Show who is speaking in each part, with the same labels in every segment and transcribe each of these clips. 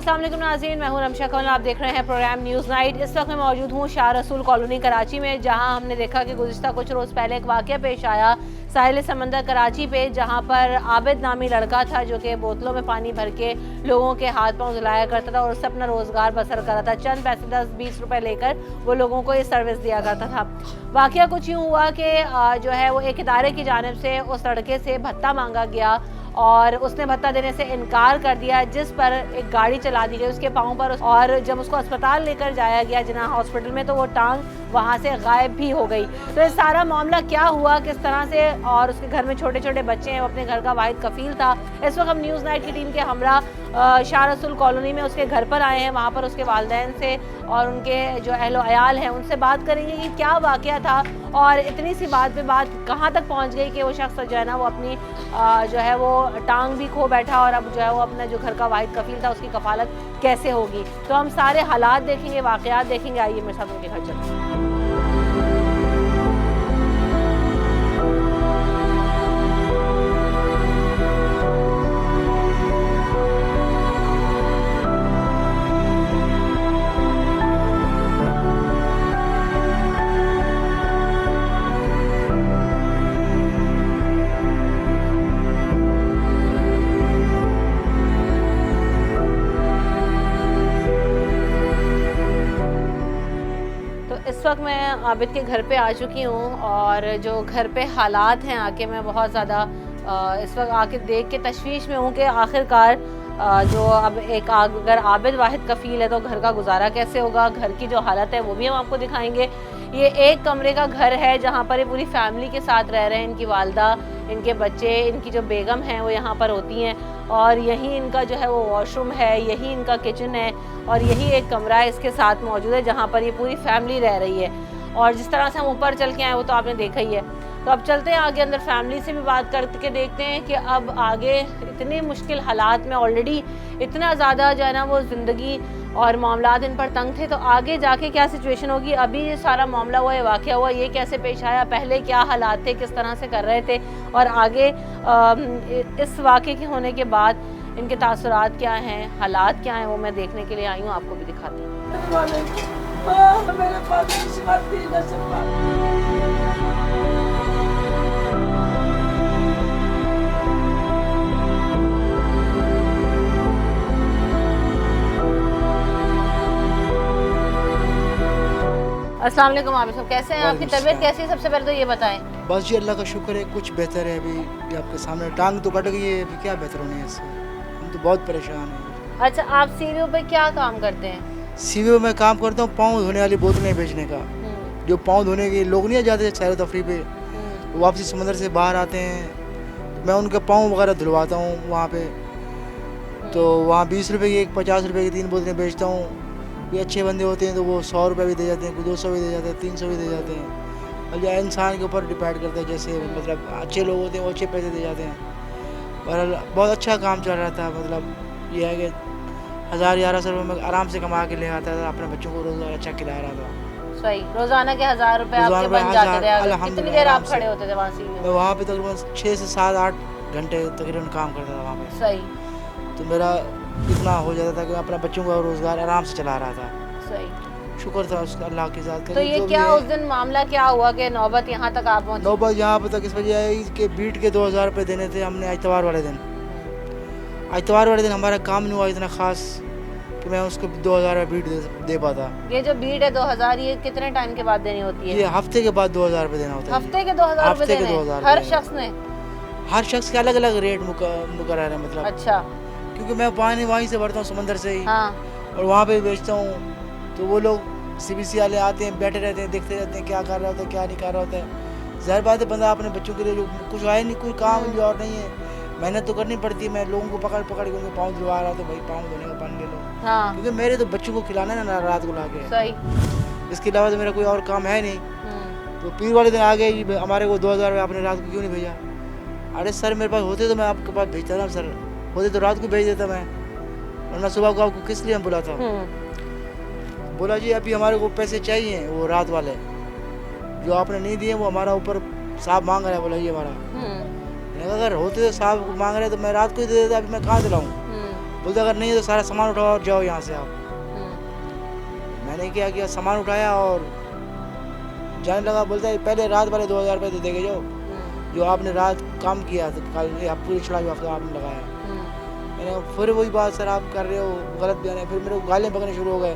Speaker 1: अस्सलाम वालेकुम नाज़रीन, मैं हूं रमशा कमल। आप देख रहे हैं प्रोग्राम न्यूज़ नाइट। इस वक्त मैं मौजूद हूं शाह रसूल कॉलोनी कराची में, जहां हमने देखा कि गुज़िश्ता कुछ रोज़ पहले एक वाक़या पेश आया साहिल समंदर कराची पे, जहां पर आबिद नामी लड़का था जो कि बोतलों में पानी भर के लोगों के हाथ पांव धुलाया करता था और उससे अपना रोज़गार बसर कर रहा था। चंद पैसे 10-20 रुपए लेकर वो लोगों को ये सर्विस दिया करता था। वाक़या कुछ यूँ हुआ कि जो है वो एक इदारे की जानिब से उस लड़के से भत्ता मांगा गया और उसने भत्ता देने से इनकार कर दिया, जिस पर एक गाड़ी चला दी गई उसके पाँव पर। और जब उसको अस्पताल लेकर जाया गया जिन्ना हॉस्पिटल में, तो वो टांग वहाँ से गायब भी हो गई। तो ये सारा मामला क्या हुआ, किस तरह से, और उसके घर में छोटे छोटे बच्चे हैं, वो अपने घर का वाहिद कफील था। इस वक्त हम न्यूज़ नाइट की टीम के हमरा शाह रसूल कॉलोनी में उसके घर पर आए हैं। वहाँ पर उसके वालिदैन से और उनके जो अहलो अयाल हैं उनसे बात करेंगे कि क्या वाक़या था और इतनी सी बात पे बात कहाँ तक पहुँच गई कि वो शख्स जो है ना वो अपनी जो है वो टांग भी खो बैठा और अब जो है वो अपना जो घर का वाहिद कफील था उसकी कफालत कैसे होगी। तो हम सारे हालात देखेंगे, वाक़यात देखेंगे। आइए मेरे साथ उनके घर चलते हैं। इस वक्त मैं आबिद के घर पे आ चुकी हूँ और जो घर पे हालात हैं आके मैं बहुत ज़्यादा इस वक्त आके देख के तशवीश में हूँ कि आखिरकार जो अब एक अगर आबिद वाहिद कफ़ील है तो घर का गुजारा कैसे होगा। घर की जो हालत है वो भी हम आपको दिखाएंगे। ये एक कमरे का घर है जहाँ पर ये पूरी फैमिली के साथ रह रहे हैं। इनकी वालदा, इनके बच्चे, इनकी जो बेगम हैं वो यहाँ पर होती हैं और यही इनका जो है वो वॉशरूम है, यही इनका किचन है और यही एक कमरा है इसके साथ मौजूद है जहाँ पर ये पूरी फैमिली रह रही है। और जिस तरह से हम ऊपर चल के आए वो तो आपने देखा ही है। तो अब चलते हैं आगे, अंदर फैमिली से भी बात करके देखते हैं कि अब आगे इतने मुश्किल हालात में ऑलरेडी इतना ज़्यादा जो है ना वो ज़िंदगी और मामलात इन पर तंग थे, तो आगे जाके क्या सिचुएशन होगी। अभी ये सारा मामला हुआ है, वाक़या हुआ, ये कैसे पेश आया, पहले क्या हालात थे, किस तरह से कर रहे थे और आगे इस वाक़े के होने के बाद इनके तासुरात क्या हैं, हालात क्या हैं, वो मैं देखने के लिए आई हूँ। आपको भी दिखाती हूँ। अस्सलाम वालेकुम आबिद साहब, कैसे हैं? आपकी तबीयत कैसी है? सबसे पहले तो ये बताएं।
Speaker 2: बस जी अल्लाह का शुक्र है, कुछ बेहतर है। अभी ये आपके सामने टांग तो कट गई है, अभी क्या बेहतर होनी है इससे। हम तो बहुत परेशान हैं।
Speaker 1: अच्छा, आप सीवीओ पे क्या काम करते हैं?
Speaker 2: सीवीओ में काम करता हूँ पाँव धोने वाली बोतलें बेचने का। जो पाँव धोने के लोग नहीं जाते सैर तफरी पे, वापसी समंदर से बाहर आते हैं, मैं उनके पाँव वगैरह धुलवाता हूँ वहाँ पे। तो वहाँ 20 रुपये की एक, 50 रुपये की 3 बोतलें बेचता हूँ। ये अच्छे बंदे होते हैं तो वो 100 रुपये भी दे जाते हैं, कोई 200 भी दे जाते हैं, 300 भी दे जाते हैं। और जो इंसान के ऊपर डिपेंड करता है, जैसे मतलब अच्छे लोग होते हैं वो अच्छे पैसे दे जाते हैं। पर बहुत अच्छा काम चल रहा था। मतलब ये है कि 1000-1100 रुपये में आराम से कमा के ले आता था, अपने बच्चों को रोज़गार अच्छा खिला रहा था।
Speaker 1: सही, रोज़ाना के 1000 रुपये आपके बन जाते थे। कितनी देर आप खड़े होते थे वहाँ सीवीओ?
Speaker 2: मैं वहाँ पे तकरीबन 6 से 7-8 घंटे तकरीबन काम करता था वहाँ पे।
Speaker 1: सही।
Speaker 2: तो मेरा इतना हो जाता था कि अपने बच्चों का रोज़गार आराम से चला रहा था।
Speaker 1: सही,
Speaker 2: शुक्र था उसका अल्लाह के साथ।
Speaker 1: तो ये क्या उस दिन मामला क्या हुआ कि नौबत यहाँ तक आप पहुँचे?
Speaker 2: नौबत यहाँ पे तक इस वजह आई कि बीट के 2000 रुपये देने थे हमने इतवार वाले दिन। इतवार वाले दिन हमारा काम नहीं हुआ इतना ख़ास कि मैं उसको 2000 रुपये बीट दे पाता।
Speaker 1: ये जो बीट है 2000, ये कितने टाइम के बाद देनी होती है?
Speaker 2: ये हफ्ते के बाद 2000 रुपये देना होता है।
Speaker 1: हफ्ते के 2000 रुपये देने? हर शख्स ने?
Speaker 2: हर शख्स के अलग अलग रेट मुकर्रर है। मतलब
Speaker 1: अच्छा,
Speaker 2: क्योंकि मैं पानी वहीं से भरता हूँ समंदर से ही।
Speaker 1: हाँ।
Speaker 2: और वहाँ पे बेचता हूँ तो वो लोग CBC वाले आते हैं, बैठे रहते हैं, देखते रहते हैं क्या कर रहा होता है क्या नहीं कर रहा होता है। ज़ाहिर बात है बंदा अपने बच्चों के लिए जो कुछ आए नहीं, कोई काम भी और नहीं है, मेहनत तो करनी पड़ती है। मैं लोगों को पकड़ पकड़ के उनके पाँव धुलवा रहा था, भाई पाँव धोने का पानी ले लो।
Speaker 1: हाँ।
Speaker 2: क्योंकि मेरे तो बच्चों को खिलाना है ना रात को ला के।
Speaker 1: सही।
Speaker 2: इसके अलावा तो मेरा कोई और काम है नहीं। तो पीर वाले दिन आ गए, हमारे को 2000 रुपये आपने रात को क्यों नहीं भेजा? अरे सर मेरे पास होते तो मैं आपके पास भेजता था, सर होते तो रात को भेज देता मैं, वरना सुबह को आपको किस लिए बुलाता। बोला जी अभी हमारे को पैसे चाहिए, वो रात वाले जो आपने नहीं दिए वो हमारा ऊपर साहब मांग रहा है। बोला ये हमारा, अगर होते तो साहब मांग रहे तो मैं रात को ही दे देता, अभी मैं कहाँ दिलाऊँ। बोलते अगर नहीं है तो सारा सामान उठाओ और जाओ यहाँ से आप। मैंने क्या किया, सामान उठाया और जाने लगा। बोलता है पहले रात वाले 2000 रुपये तो देके जाओ, जो आपने रात काम किया तो कल आप पूरी चढ़ा जो आपने लगाया। मैंने कहा फिर वही बात सर आप कर रहे हो, गलत बयान है। फिर मेरे को गालियाँ बकने शुरू हो गए।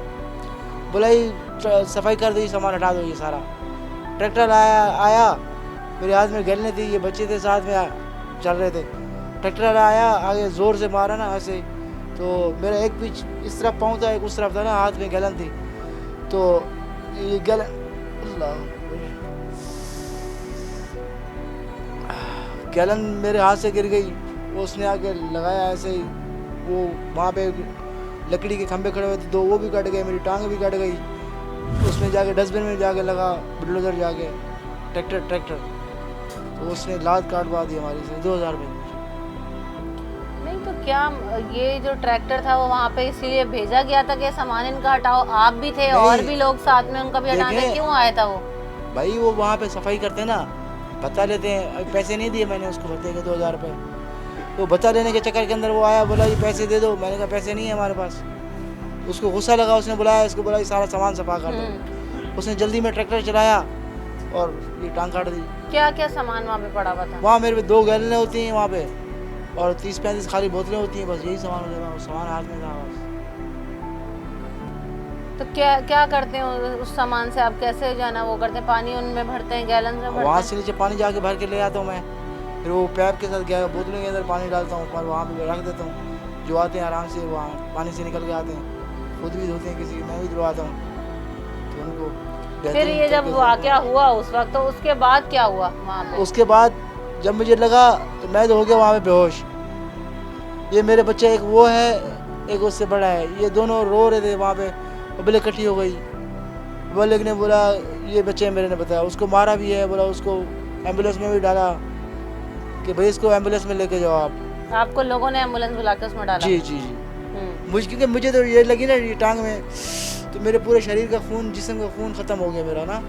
Speaker 2: बोला ये सफाई कर दो, ये सामान हटा दो ये सारा। ट्रैक्टर आया मेरे हाथ में गलने थी, ये बच्चे थे साथ में चल रहे थे। ट्रैक्टर आया आगे ज़ोर से मारा ना ऐसे, तो मेरा एक पीछ इस तरफ पाँव था, एक उस तरफ था ना, हाथ में गलन थी। तो ये गलन मेरे हाथ से गिर गई। उसने आके लगाया ऐसे ही, वो वहाँ पे लकड़ी के खंभे खड़े हुए थे, दो वो भी कट गए, मेरी टांग भी कट गई। उसमें जाके डस्टबिन में जाके लगा, बुलडोजर जाके ट्रैक्टर तो उसने लात काटवा दी हमारी से 2000 रुपये।
Speaker 1: नहीं तो क्या ये जो ट्रैक्टर था वो वहाँ पे इसीलिए भेजा गया था कि सामान इनका हटाओ? आप भी थे और भी लोग साथ में, उनका भी हटाना क्यों आया था वो?
Speaker 2: भाई वो वहाँ पे सफाई करते ना, बता लेते हैं। पैसे नहीं दिए मैंने उसको, भत्ते के 2000 रुपये। तो बता लेने के चक्कर के अंदर वो आया, बोला ये पैसे दे दो। मैंने कहा पैसे नहीं है हमारे पास। उसको गुस्सा लगा, उसने बुलाया इसको, बोला ये सारा सामान सफा कर दो। उसने जल्दी में ट्रैक्टर चलाया और ये टांग काट दी।
Speaker 1: क्या क्या सामान वहाँ पे पड़ा हुआ था? वहाँ
Speaker 2: मेरे पे 2 गैलन होती हैं वहाँ पे और 30-35 खाली बोतलें होती हैं, बस यही सामान हो जाता है। सामान हाथ में था बस।
Speaker 1: तो क्या करते हैं उस सामान से? आप कैसे जाना वो करते हैं? पानी उनमें भरते हैं, गैलन में भरते हैं?
Speaker 2: वहाँ से नीचे पानी जाके भर के ले आता हूँ मैं, फिर वो पैप के साथ गया बोतलों के अंदर पानी डालता हूँ और वहाँ पे रख देता हूँ। जो आते हैं आराम से वहाँ पानी से निकल के आते हैं, खुद भी धोते हैं, किसी मैं भी धुलवाता हूँ। तो उनको
Speaker 1: फिर ये जब वाकया हुआ उस वक्त, तो उसके बाद क्या हुआ वहाँ पे?
Speaker 2: उसके बाद जब मुझे लगा तो मैं तो हो गया वहाँ पे बेहोश। ये मेरे बच्चे, एक वो है एक उससे बड़ा है, ये दोनों रो रहे थे वहाँ पे, बबले इकट्ठी हो गई। वो लेकिन ने बोला ये बच्चे मेरे ने बताया, उसको मारा भी है, बोला उसको एम्बुलेंस में भी डाला कि भाई इसको एम्बुलेंस में लेके जाओ आप।
Speaker 1: आपको लोगों ने एम्बुलेंस बुला के उसमें डाला?
Speaker 2: जी जी जी। क्योंकि मुझे तो ये लगी ना ये टांग में, तो मेरे पूरे शरीर का खून, जिस्म का खून ख़त्म हो गया मेरा ना,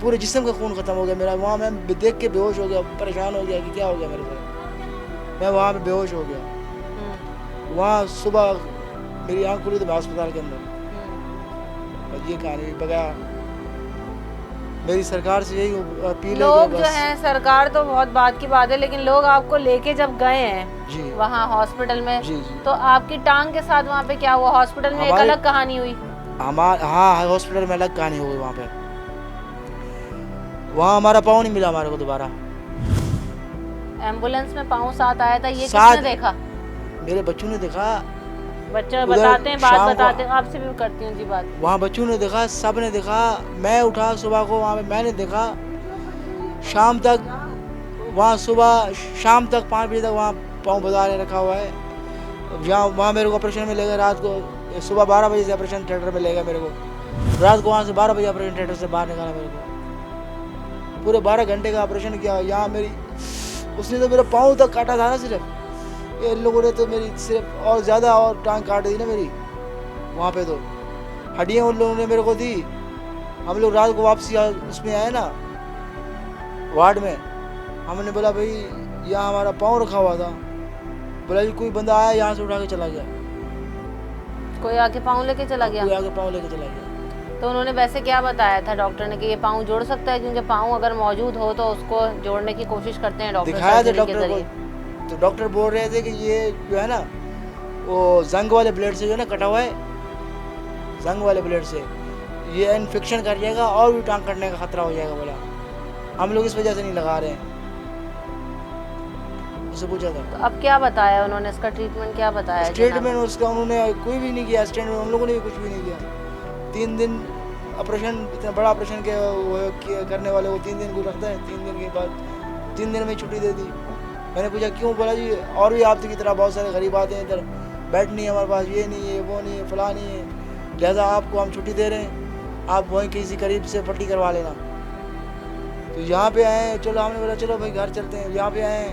Speaker 2: पूरे जिस्म का खून ख़त्म हो गया मेरा। वहाँ मैं देख के बेहोश हो गया, परेशान हो गया कि क्या हो गया मेरे साथ। मैं वहाँ पे बेहोश हो गया। वहाँ सुबह मेरी आँख खुली तो मैं अस्पताल के अंदर। और ये कहानी बगैर मेरी सरकार से यही अपील है।
Speaker 1: लोग जो हैं, सरकार तो बहुत बात की बात है, लेकिन लोग आपको लेके जब गए हैं वहाँ हॉस्पिटल में, जी। तो आपकी टांग के साथ वहाँ पे क्या हुआ? हॉस्पिटल में एक अलग कहानी हुई?
Speaker 2: हाँ हॉस्पिटल में अलग कहानी हुई। वहाँ पे वहाँ हमारा पाँव नहीं मिला हमारे को दोबारा।
Speaker 1: एम्बुलेंस में पाँव साथ आया था, ये किसने देखा?
Speaker 2: मेरे बच्चों ने देखा।
Speaker 1: बच्चे बताते हैं, बात बताते हैं, आपसे भी करती हूँ जी बात।
Speaker 2: वहाँ बच्चों ने देखा, सब ने देखा। मैं उठा सुबह को, वहाँ पे मैंने देखा शाम तक, वहाँ सुबह शाम तक 5 बजे तक वहाँ पाँव बाजार रखा हुआ है। जहाँ वहाँ मेरे को ऑपरेशन में ले गए रात को, सुबह 12 बजे से ऑपरेशन थिएटर में ले गया मेरे को। रात को वहाँ से 12 बजे ऑपरेशन थिएटर से बाहर निकाला मेरे को। पूरे 12 घंटे का ऑपरेशन किया। यहाँ मेरी उसने तो मेरा पाँव तक काटा था ना सिर्फ, इन लोगों ने तो मेरी सिर्फ और ज़्यादा और टांग काट दी ना मेरी। वहाँ पे तो हड्डियाँ उन लोगों ने मेरे को दी। हम लोग रात को वापसी उसमें आए ना वार्ड में, हमने बोला भाई यहाँ हमारा पाँव रखा हुआ था। बोला जी कोई बंदा आया यहाँ से उठा के चला गया।
Speaker 1: कोई आके पाँव लेके चला गया?
Speaker 2: कोई आके पाँव लेके चला गया।
Speaker 1: तो उन्होंने वैसे क्या बताया था डॉक्टर ने कि ये पाँव जोड़ सकता है? क्योंकि पाँव अगर मौजूद हो तो उसको जोड़ने की कोशिश करते हैं डॉक्टर।
Speaker 2: दिखाया था डॉक्टर को, तो डॉक्टर बोल रहे थे कि ये जो है ना वो जंग वाले ब्लेड से जो है ना कटा हुआ है, जंग वाले ब्लेड से ये इन्फेक्शन कर जाएगा और भी टांग कटने का खतरा हो जाएगा। बोला हम लोग इस वजह से नहीं लगा रहे हैं। उससे पूछा था।
Speaker 1: तो अब क्या बताया उन्होंने, इसका ट्रीटमेंट क्या बताया?
Speaker 2: ट्रीटमेंट उसका उन्होंने कोई भी नहीं किया, स्टेटमेंट उन लोगों ने भी कुछ भी नहीं किया। 3 दिन ऑपरेशन, इतना बड़ा ऑपरेशन करने वाले वो 3 दिन को रखता है। 3 दिन के बाद 3 दिन में छुट्टी दे दी। मैंने पूछा क्यों? बोला जी और भी आप की तरह बहुत सारे गरीब आते हैं इधर, बेड नहीं है हमारे पास, ये नहीं है, वो नहीं है, फला नहीं है, लिहाजा आपको हम छुट्टी दे रहे हैं, आप वहीं किसी करीब से पट्टी करवा लेना। तो यहाँ पे आए, चलो हमने बोला चलो भाई घर चलते हैं। यहाँ पे आए,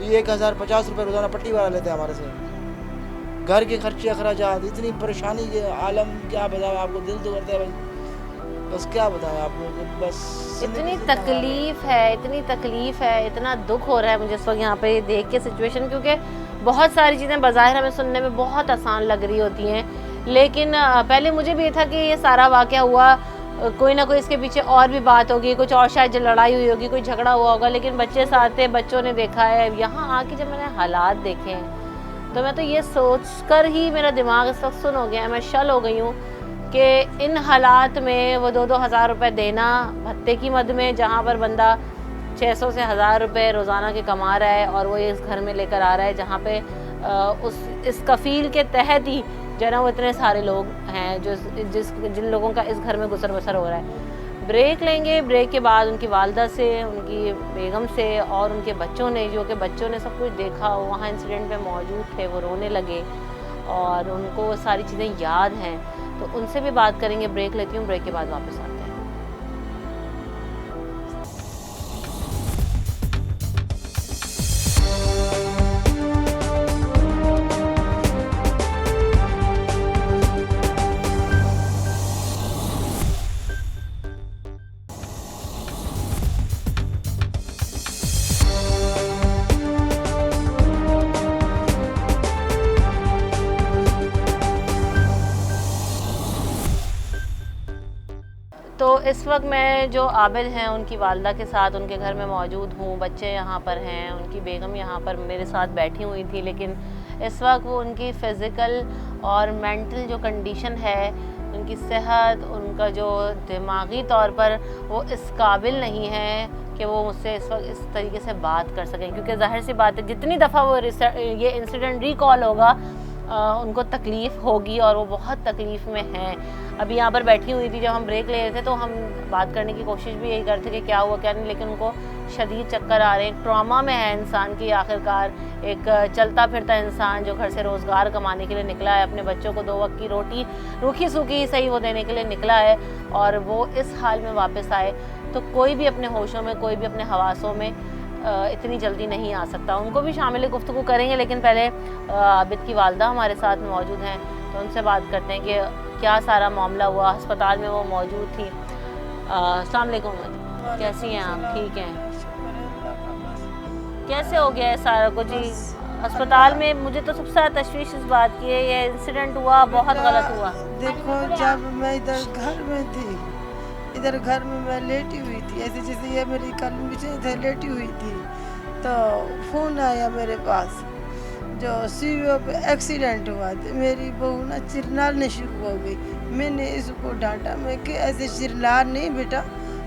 Speaker 2: ये 1050 रुपये रोज़ाना पट्टी वाला लेते हैं हमारे से। घर के खर्चे अखराजात, इतनी परेशानी के आलम क्या बताया आपको, दिल तो करता है भाई बस क्या बताएं आपको। बस
Speaker 1: इतनी तकलीफ है, इतना दुख हो रहा है मुझे इस वक्त यहाँ पे देख के सिचुएशन, क्योंकि बहुत सारी चीज़ें बज़ाहिर हमें सुनने में बहुत आसान लग रही होती हैं, लेकिन पहले मुझे भी ये था कि ये सारा वाक़या हुआ, कोई ना कोई इसके पीछे और भी बात होगी, कुछ और शायद लड़ाई हुई होगी, कोई झगड़ा हुआ होगा। लेकिन बच्चे साथ थे, बच्चों ने देखा है। यहाँ आके जब मैंने हालात देखे हैं तो मैं तो ये सोच कर ही मेरा दिमाग इस वक्त सुन हो गया है, मैं शल हो गई हूँ कि इन हालात में वो 2-2 हज़ार रुपये देना भत्ते की मद में, जहाँ पर बंदा 600 से 1000 रुपये रोज़ाना के कमा रहा है और वो इस घर में लेकर आ रहा है, जहाँ पे इस कफ़ील के तहत ही जो है ना वो इतने सारे लोग हैं जिन लोगों का इस घर में गुजर बसर हो रहा है। ब्रेक लेंगे, ब्रेक के बाद उनकी वालदा से, उनकी बेगम से और उनके बच्चों ने, जो कि बच्चों ने सब कुछ देखा, वहाँ इंसिडेंट में मौजूद थे, वो रोने लगे और उनको सारी चीज़ें याद हैं, तो उनसे भी बात करेंगे। ब्रेक लेती हूँ, ब्रेक के बाद वापस आते हैं। तो इस वक्त मैं जो आबिद हैं उनकी वालदा के साथ उनके घर में मौजूद हूँ। बच्चे यहाँ पर हैं, उनकी बेगम यहाँ पर मेरे साथ बैठी हुई थी, लेकिन इस वक्त वो उनकी फ़िज़िकल और मेंटल जो कंडीशन है, उनकी सेहत, उनका जो दिमागी तौर पर वो इस काबिल नहीं है कि वो मुझसे इस वक्त इस तरीके से बात कर सकें, क्योंकि ज़ाहिर सी बात है जितनी दफ़ा वो ये इंसिडेंट रिकॉल होगा उनको तकलीफ़ होगी और वो बहुत तकलीफ़ में हैं। अभी यहाँ पर बैठी हुई थी, जब हम ब्रेक ले रहे थे तो हम बात करने की कोशिश भी यही करते कि क्या हुआ क्या नहीं, लेकिन उनको शदीद चक्कर आ रहे हैं। ट्रॉमा में है इंसान की, आखिरकार एक चलता फिरता इंसान जो घर से रोज़गार कमाने के लिए निकला है, अपने बच्चों को 2 वक्त की रोटी रूखी सूखी ही सही वो देने के लिए निकला है, और वो इस हाल में वापस आए, तो कोई भी अपने होशों में, कोई भी अपने हवासों में इतनी जल्दी नहीं आ सकता। उनको भी शामिल गुफ्तगू करेंगे, लेकिन पहले आबिद की वालदा हमारे साथ मौजूद हैं, तो उनसे बात करते हैं कि क्या सारा मामला हुआ। अस्पताल में वो मौजूद थी। अस्सलाम वालेकुम, कैसी हैं आप? ठीक हैं? कैसे हो गया है सारा कुछ? अस्पताल में मुझे तो सबसे ज़्यादा तशवीश इस बात की है, ये इंसिडेंट हुआ बहुत गलत हुआ।
Speaker 3: देखो, जब मैं इधर घर में थी, इधर घर में मैं लेटी हुई थी, ऐसे जैसे ये मेरी कलम बिछे थे, लेटी हुई थी, तो फ़ोन आया मेरे पास जो सीवीओ पे एक्सीडेंट हुआ था। मेरी बहू ना चिल्लाने शुरू हो गई। मैंने इसको डांटा, मैं कि ऐसे चिल्ला नहीं बेटा,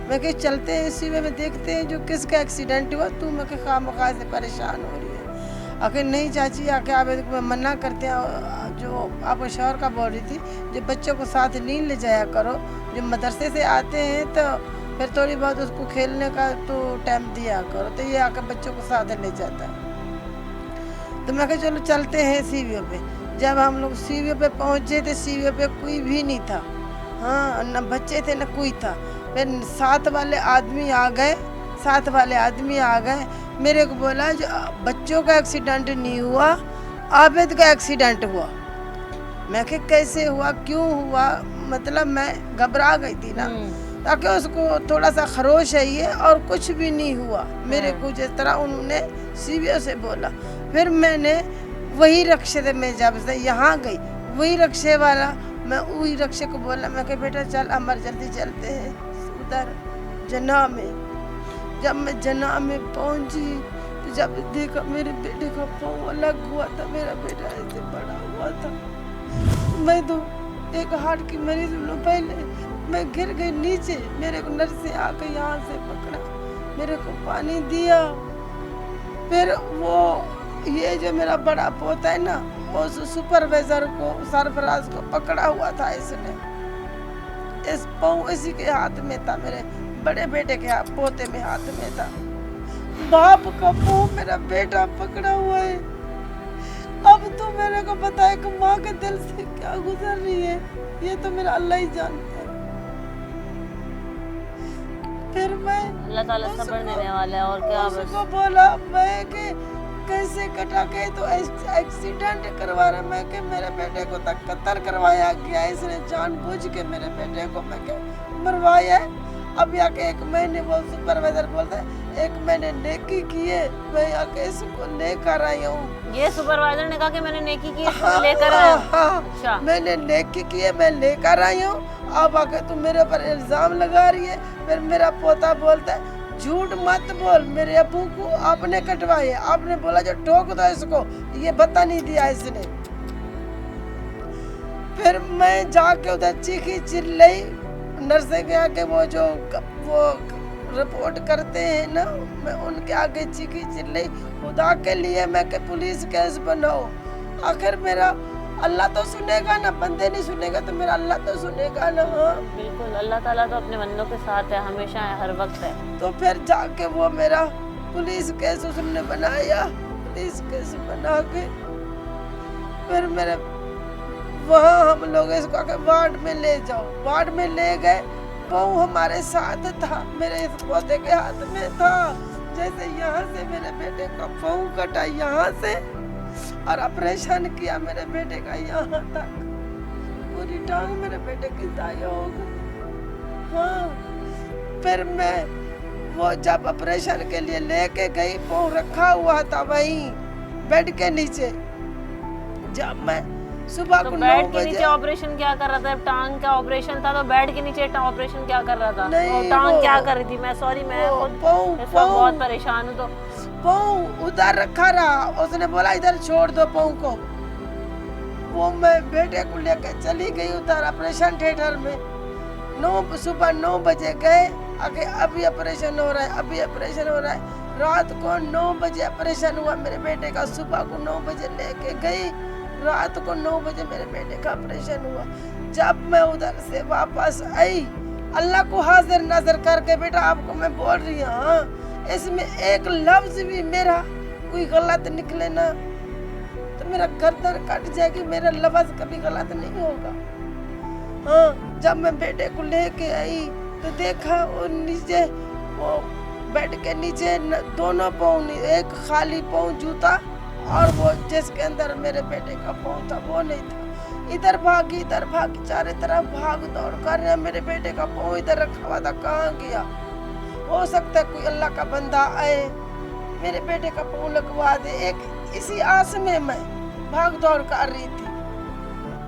Speaker 3: मैं कि चलते हैं सीवीओ में देखते हैं जो किसका एक्सीडेंट हुआ, तू मैं कि खामखा से परेशान हो रही है। आखिर नहीं चाची, आके आप मैं मना करते हैं, जो आपको शौहर का बोल रही थी, जो बच्चों को साथ नहीं ले जाया करो, जो मदरसे से आते हैं तो फिर थोड़ी बहुत उसको खेलने का तो टाइम दिया करो, तो ये आकर बच्चों को साथ ले जाता है। तो मैं कहा चलो चलते हैं सीवीओ पे। जब हम लोग सीवीओ पे पहुँचे थे, सीवीओ पे कोई भी नहीं था, हाँ, न बच्चे थे न कोई था। फिर साथ वाले आदमी आ गए, साथ वाले आदमी आ गए, मेरे को बोला जो बच्चों का एक्सीडेंट नहीं हुआ, आबिद का एक्सीडेंट हुआ। मैं कि कैसे हुआ, क्यों हुआ, मतलब मैं घबरा गई थी ना, ताकि उसको थोड़ा सा खरोश है ये, और कुछ भी नहीं हुआ मेरे को, जिस तरह उन्होंने सीवीओ से बोला। फिर मैंने वही रक्शे से, मैं जब से यहाँ गई, वही रक्शे वाला, मैं वही रक्शे को बोला, मैं कहा बेटा चल अमर जल्दी चलते हैं उधर जना में। जब मैं जना में पहुँची तो जब देखा मेरे बेटे का पाँव अलग हुआ था, मेरा बेटा ऐसे बड़ा हुआ था। मैं तो एक हार्ट की मरीज हूँ, पहले मैं गिर गई नीचे, मेरे को नर्स से आकर यहाँ से पकड़ा, मेरे को पानी दिया। फिर वो ये जो मेरा बड़ा पोता है ना, वो सुपरवाइजर को, सरफराज को पकड़ा हुआ था इसने, इस पाँव इसी के हाथ में था, मेरे बड़े बेटे के हाथ, पोते में हाथ में था। बाप का पाँव मेरा बेटा पकड़ा हुआ है। अब तो मेरे को पता है कि माँ के दिल से क्या गुजर रही है, ये तो मेरा अल्लाह ही जानता है। फिर मैं
Speaker 1: अल्लाह ताला सब्र देने वाला है, और क्या
Speaker 3: उसको बोला मैं कि कैसे कटा के तो एक्सीडेंट करवा रहा, मैं कि मेरे बेटे को तक कत्ल करवाया गया, इसने जानबूझ के मेरे बेटे को मैं मरवाया है। अभी आके 1 महीने वो सुपरवाइजर बोलता है 1 महीने नेकी किए, मैं आके इसको लेकर आई हूँ।
Speaker 1: ये सुपरवाइजर ने कहा कि मैंने नेकी की, इसको लेकर आया।
Speaker 3: हाँ,
Speaker 1: अच्छा।
Speaker 3: मैंने नेकी की है, मैं लेकर आई हूँ। अब आके तू मेरे ऊपर इल्जाम लगा रही है। फिर मेरा पोता बोलता है झूठ मत बोल, मेरे अब्बू को आपने कटवाए, आपने बोला जो ठोक दो इसको, ये बता नहीं दिया इसने। फिर मैं जाके उधर चीखी चिल्लाई, नर्से के आके वो रिपोर्ट करते हैं ना, मैं उनके आगे चीखी चिल्लाई, खुदा के लिए मैं के पुलिस केस बनाओ। आखिर मेरा अल्लाह तो सुनेगा ना, बंदे नहीं सुनेगा तो मेरा अल्लाह तो सुनेगा ना। हाँ
Speaker 1: बिल्कुल, अल्लाह ताला तो अपने बंदों के साथ है, हमेशा है, हर वक्त है।
Speaker 3: तो फिर जाके वो मेरा पुलिस केस उसने बनाया, पुलिस केस बना के फिर मेरे वहाँ हम लोग इसको आके वार्ड में ले जाओ, वार्ड में ले गए। पाँव हमारे साथ था, मेरे इस पोते के हाथ में था। जैसे यहाँ से मेरे बेटे का पाँव कटा, यहाँ से, और ऑपरेशन किया मेरे बेटे का यहाँ तक, पूरी टांग मेरे बेटे की दाई हो गई। हाँ फिर मैं वो जब ऑपरेशन के लिए लेके गई, पाँव रखा हुआ था वहीं बेड के नीचे। जब मैं सुबह
Speaker 1: तो
Speaker 3: को 9
Speaker 1: बेड के
Speaker 3: बजे
Speaker 1: नीचे ऑपरेशन क्या कर रहा था? टांग का ऑपरेशन था तो बेड के नीचे ऑपरेशन क्या कर रहा था?
Speaker 3: नहीं,
Speaker 1: और टांग
Speaker 3: वो-
Speaker 1: क्या कर रही थी? मैं सॉरी, मैं खुद
Speaker 3: पाँव
Speaker 1: इस वक्त बहुत परेशान हूँ। तो
Speaker 3: पाँव उधर रखा रहा, उसने बोला इधर छोड़ दो पाँव को। वो मैं बेटे को लेकर चली गई उधर ऑपरेशन थिएटर में। सुबह 9 बजे गए, आगे अभी ऑपरेशन हो रहा है, अभी ऑपरेशन हो रहा है। रात को 9 बजे ऑपरेशन हुआ मेरे बेटे का, सुबह को 9 बजे लेके गई, रात को 9 बजे मेरे बेटे का ऑपरेशन हुआ। जब मैं उधर से वापस आई, अल्लाह को हाजिर नाज़िर करके बेटा आपको मैं बोल रही हूँ, हाँ इसमें एक लफ्ज भी मेरा कोई गलत निकले ना तो मेरा गर्दन कट जाएगी, मेरा लफ्ज कभी गलत नहीं होगा। हाँ जब मैं बेटे को लेके आई तो देखा वो नीचे, वो बेड के नीचे दोनों पाँव, एक खाली पाँव जूता और वो जिसके अंदर मेरे बेटे का पाँव था वो नहीं था। इधर भागी चारों तरफ भाग दौड़ कर रहे हैं। मेरे बेटे का पाँव इधर रखा हुआ था, कहाँ गया? हो सकता है कोई अल्लाह का बंदा आए मेरे बेटे का पाँव लगवा दे। एक इसी आस में मैं भाग दौड़ कर रही थी।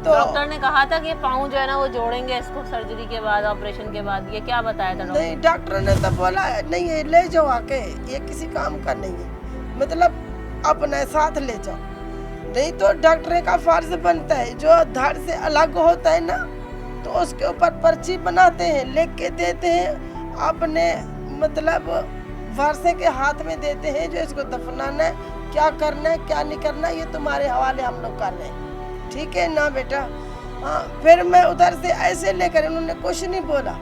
Speaker 3: तो
Speaker 1: डॉक्टर ने कहा था कि पाँव जो है ना वो जोड़ेंगे इसको सर्जरी के बाद, ऑपरेशन के बाद, ये क्या बताया था डॉक्टर?
Speaker 3: नहीं, डॉक्टर ने तो बोला नहीं है ले जाओ आके, ये किसी काम का नहीं है, मतलब अपने साथ ले जाओ। नहीं तो डॉक्टर का फर्ज बनता है, जो धड़ से अलग होता है ना तो उसके ऊपर पर्ची बनाते हैं, लिख के देते हैं, अपने मतलब वारसे के हाथ में देते हैं, जो इसको दफनाना है, क्या करना है क्या नहीं करना है, ये तुम्हारे हवाले हम लोग कर रहे हैं, ठीक है ना बेटा। हाँ फिर मैं उधर से ऐसे लेकर, उन्होंने कुछ नहीं बोला,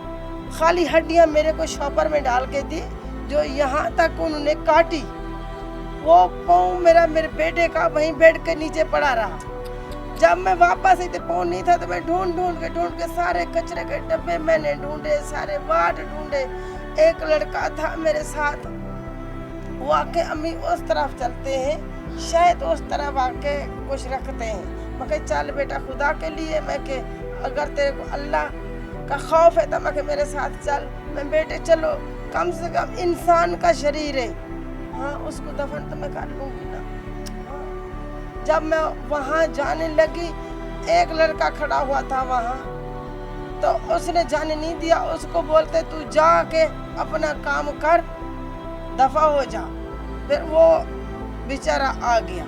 Speaker 3: खाली हड्डियां मेरे को शॉपर में डाल के दी, जो यहाँ तक उन्होंने काटी। वो पाँव मेरे बेटे का वहीं बेड के नीचे पड़ा रहा। जब मैं वापस आई तो पाँव नहीं था, तो मैं ढूंढ के सारे कचरे के डब्बे मैंने ढूंढे, सारे वार्ड ढूंढे। एक लड़का था मेरे साथ, वो आके अम्मी उस तरफ चलते हैं, शायद उस तरफ आके कुछ रखते हैं। मैं कह चल बेटा खुदा के लिए, मैं के अगर तेरे को अल्लाह का खौफ है तो मैं मेरे साथ चल। मैं बेटे चलो, कम से कम इंसान का शरीर है, हाँ उसको दफन तो मैं कर लूँगी ना। हाँ। जब मैं वहाँ जाने लगी, एक लड़का खड़ा हुआ था वहाँ, तो उसने जाने नहीं दिया, उसको बोलते तू जाके अपना काम कर, दफा हो जा। फिर वो बेचारा आ गया,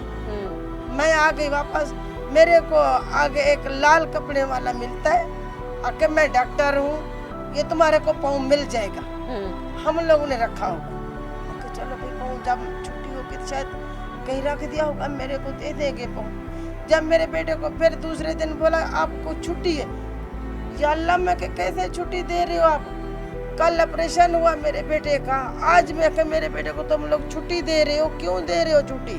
Speaker 3: मैं आ गई वापस। मेरे को आगे एक लाल कपड़े वाला मिलता है, आके मैं डॉक्टर हूँ, ये तुम्हारे को पाँव मिल जाएगा, हम लोगों ने रखा होगा। चलो भाई पाँव जब छुट्टी होगी तो शायद कहीं रख दिया होगा, मेरे को दे देंगे पाँव। जब मेरे बेटे को फिर दूसरे दिन बोला आपको छुट्टी है, या अल्लाह मैं के कैसे छुट्टी दे रहे हो आप? कल ऑपरेशन हुआ मेरे बेटे का, आज मैं के मेरे बेटे को तुम लोग छुट्टी दे रहे हो, क्यों दे रहे हो छुट्टी?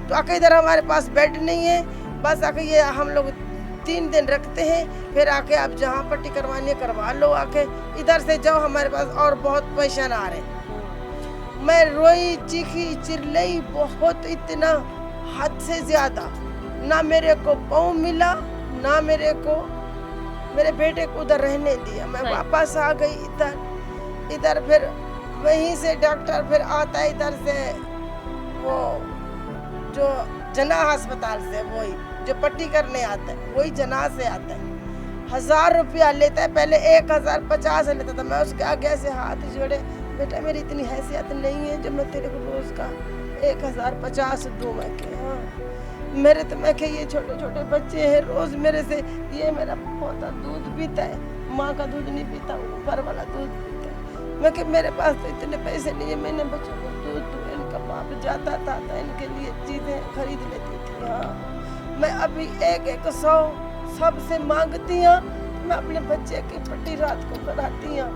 Speaker 3: तो आके इधर हमारे पास बेड नहीं है, बस आके ये हम लोग 3 दिन रखते हैं, फिर आके आप जहाँ पट्टी करवानी करवा लो, आके इधर से जाओ, हमारे पास और बहुत पेशेंट आ रहे हैं। मैं रोई चीखी चिल्लाई बहुत, इतना हद से ज्यादा। ना मेरे को पाँव मिला, ना मेरे बेटे को उधर रहने दिया। मैं वापस आ गई इधर। इधर फिर वहीं से डॉक्टर फिर आता है इधर से, वो जो जना अस्पताल से, वही जो पट्टी करने आता है, वही जना से आता है। 1000 रुपया लेता है, पहले 1050 लेता था। मैं उसके आगे से हाथ जोड़े, बेटा मेरी इतनी हैसियत नहीं है जो मैं तेरे को रोज का 1050 दूँ। मैं के हाँ मेरे तो मैं के ये छोटे छोटे बच्चे हैं, रोज मेरे से, ये मेरा पोता दूध पीता है, माँ का दूध नहीं पीता, ऊपर वाला दूध पीता है। मैं कि मेरे पास तो इतने पैसे नहीं है, मैंने बच्चों को दूध दूँ, इनका बाप जाता था तो इनके लिए चीज़ें खरीद लेती थी। हाँ मैं अभी 100 सबसे मांगती हूँ, मैं अपने बच्चे की पट्टी रात को कराती हूँ।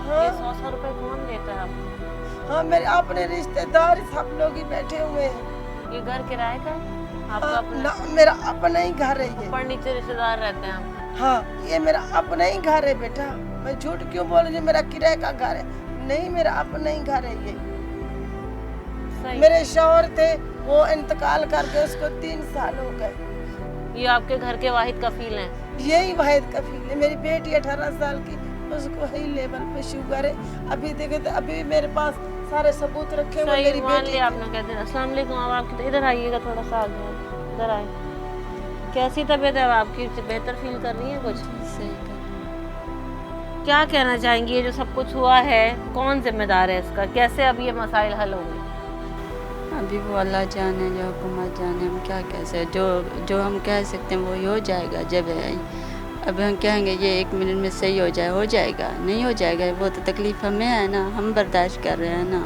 Speaker 3: हाँ
Speaker 1: 100 रुपए कौन देता है आपको?
Speaker 3: हाँ मेरे अपने रिश्तेदार सब लोग ही बैठे हुए हैं।
Speaker 1: ये घर किराए का है आपका?
Speaker 3: हाँ,
Speaker 1: अपना?
Speaker 3: ना मेरा अपना ही घर है ये।
Speaker 1: ऊपर नीचे रिश्तेदार रहते हैं आप?
Speaker 3: हाँ ये मेरा अपना ही घर है बेटा, मैं झूठ क्यों बोल रही हूँ? मेरा किराए का घर है नहीं, मेरा अपना ही घर है ये।
Speaker 1: सही।
Speaker 3: मेरे शौहर थे, वो इंतकाल कर गए, उसको 3 साल हो गए।
Speaker 1: ये आपके घर के वाहिद कफील हैं?
Speaker 3: यही वाहिद कफील है। मेरी बेटी 18 साल की, उसको हाई लेवल पे शुगर है। अभी देखे तो अभी मेरे पास सारे सबूत रखे हुए मेरी
Speaker 1: मान
Speaker 3: बेटी
Speaker 1: लिया
Speaker 3: के।
Speaker 1: आपने। कहते हैं अस्सलाम वालेकुम, अब आपकी इधर आइएगा थोड़ा सा आगे, इधर आए। कैसी तबीयत है अब आपकी? बेहतर फील कर रही है कुछ?
Speaker 4: सही कर।
Speaker 1: क्या कहना चाहेंगी? ये जो सब कुछ हुआ है, कौन जिम्मेदार है इसका? कैसे अब ये मसाइल हल होंगे?
Speaker 4: अभी वो अल्लाह जाने, जो हुकूमत जाने, हम क्या कह सकते। जो हम कह सकते हैं वो ही हो जाएगा। जब अब हम कहेंगे ये 1 मिनट में सही हो जाएगा, नहीं हो जाएगा। वो तो तकलीफ हमें है ना, हम बर्दाश्त कर रहे हैं ना।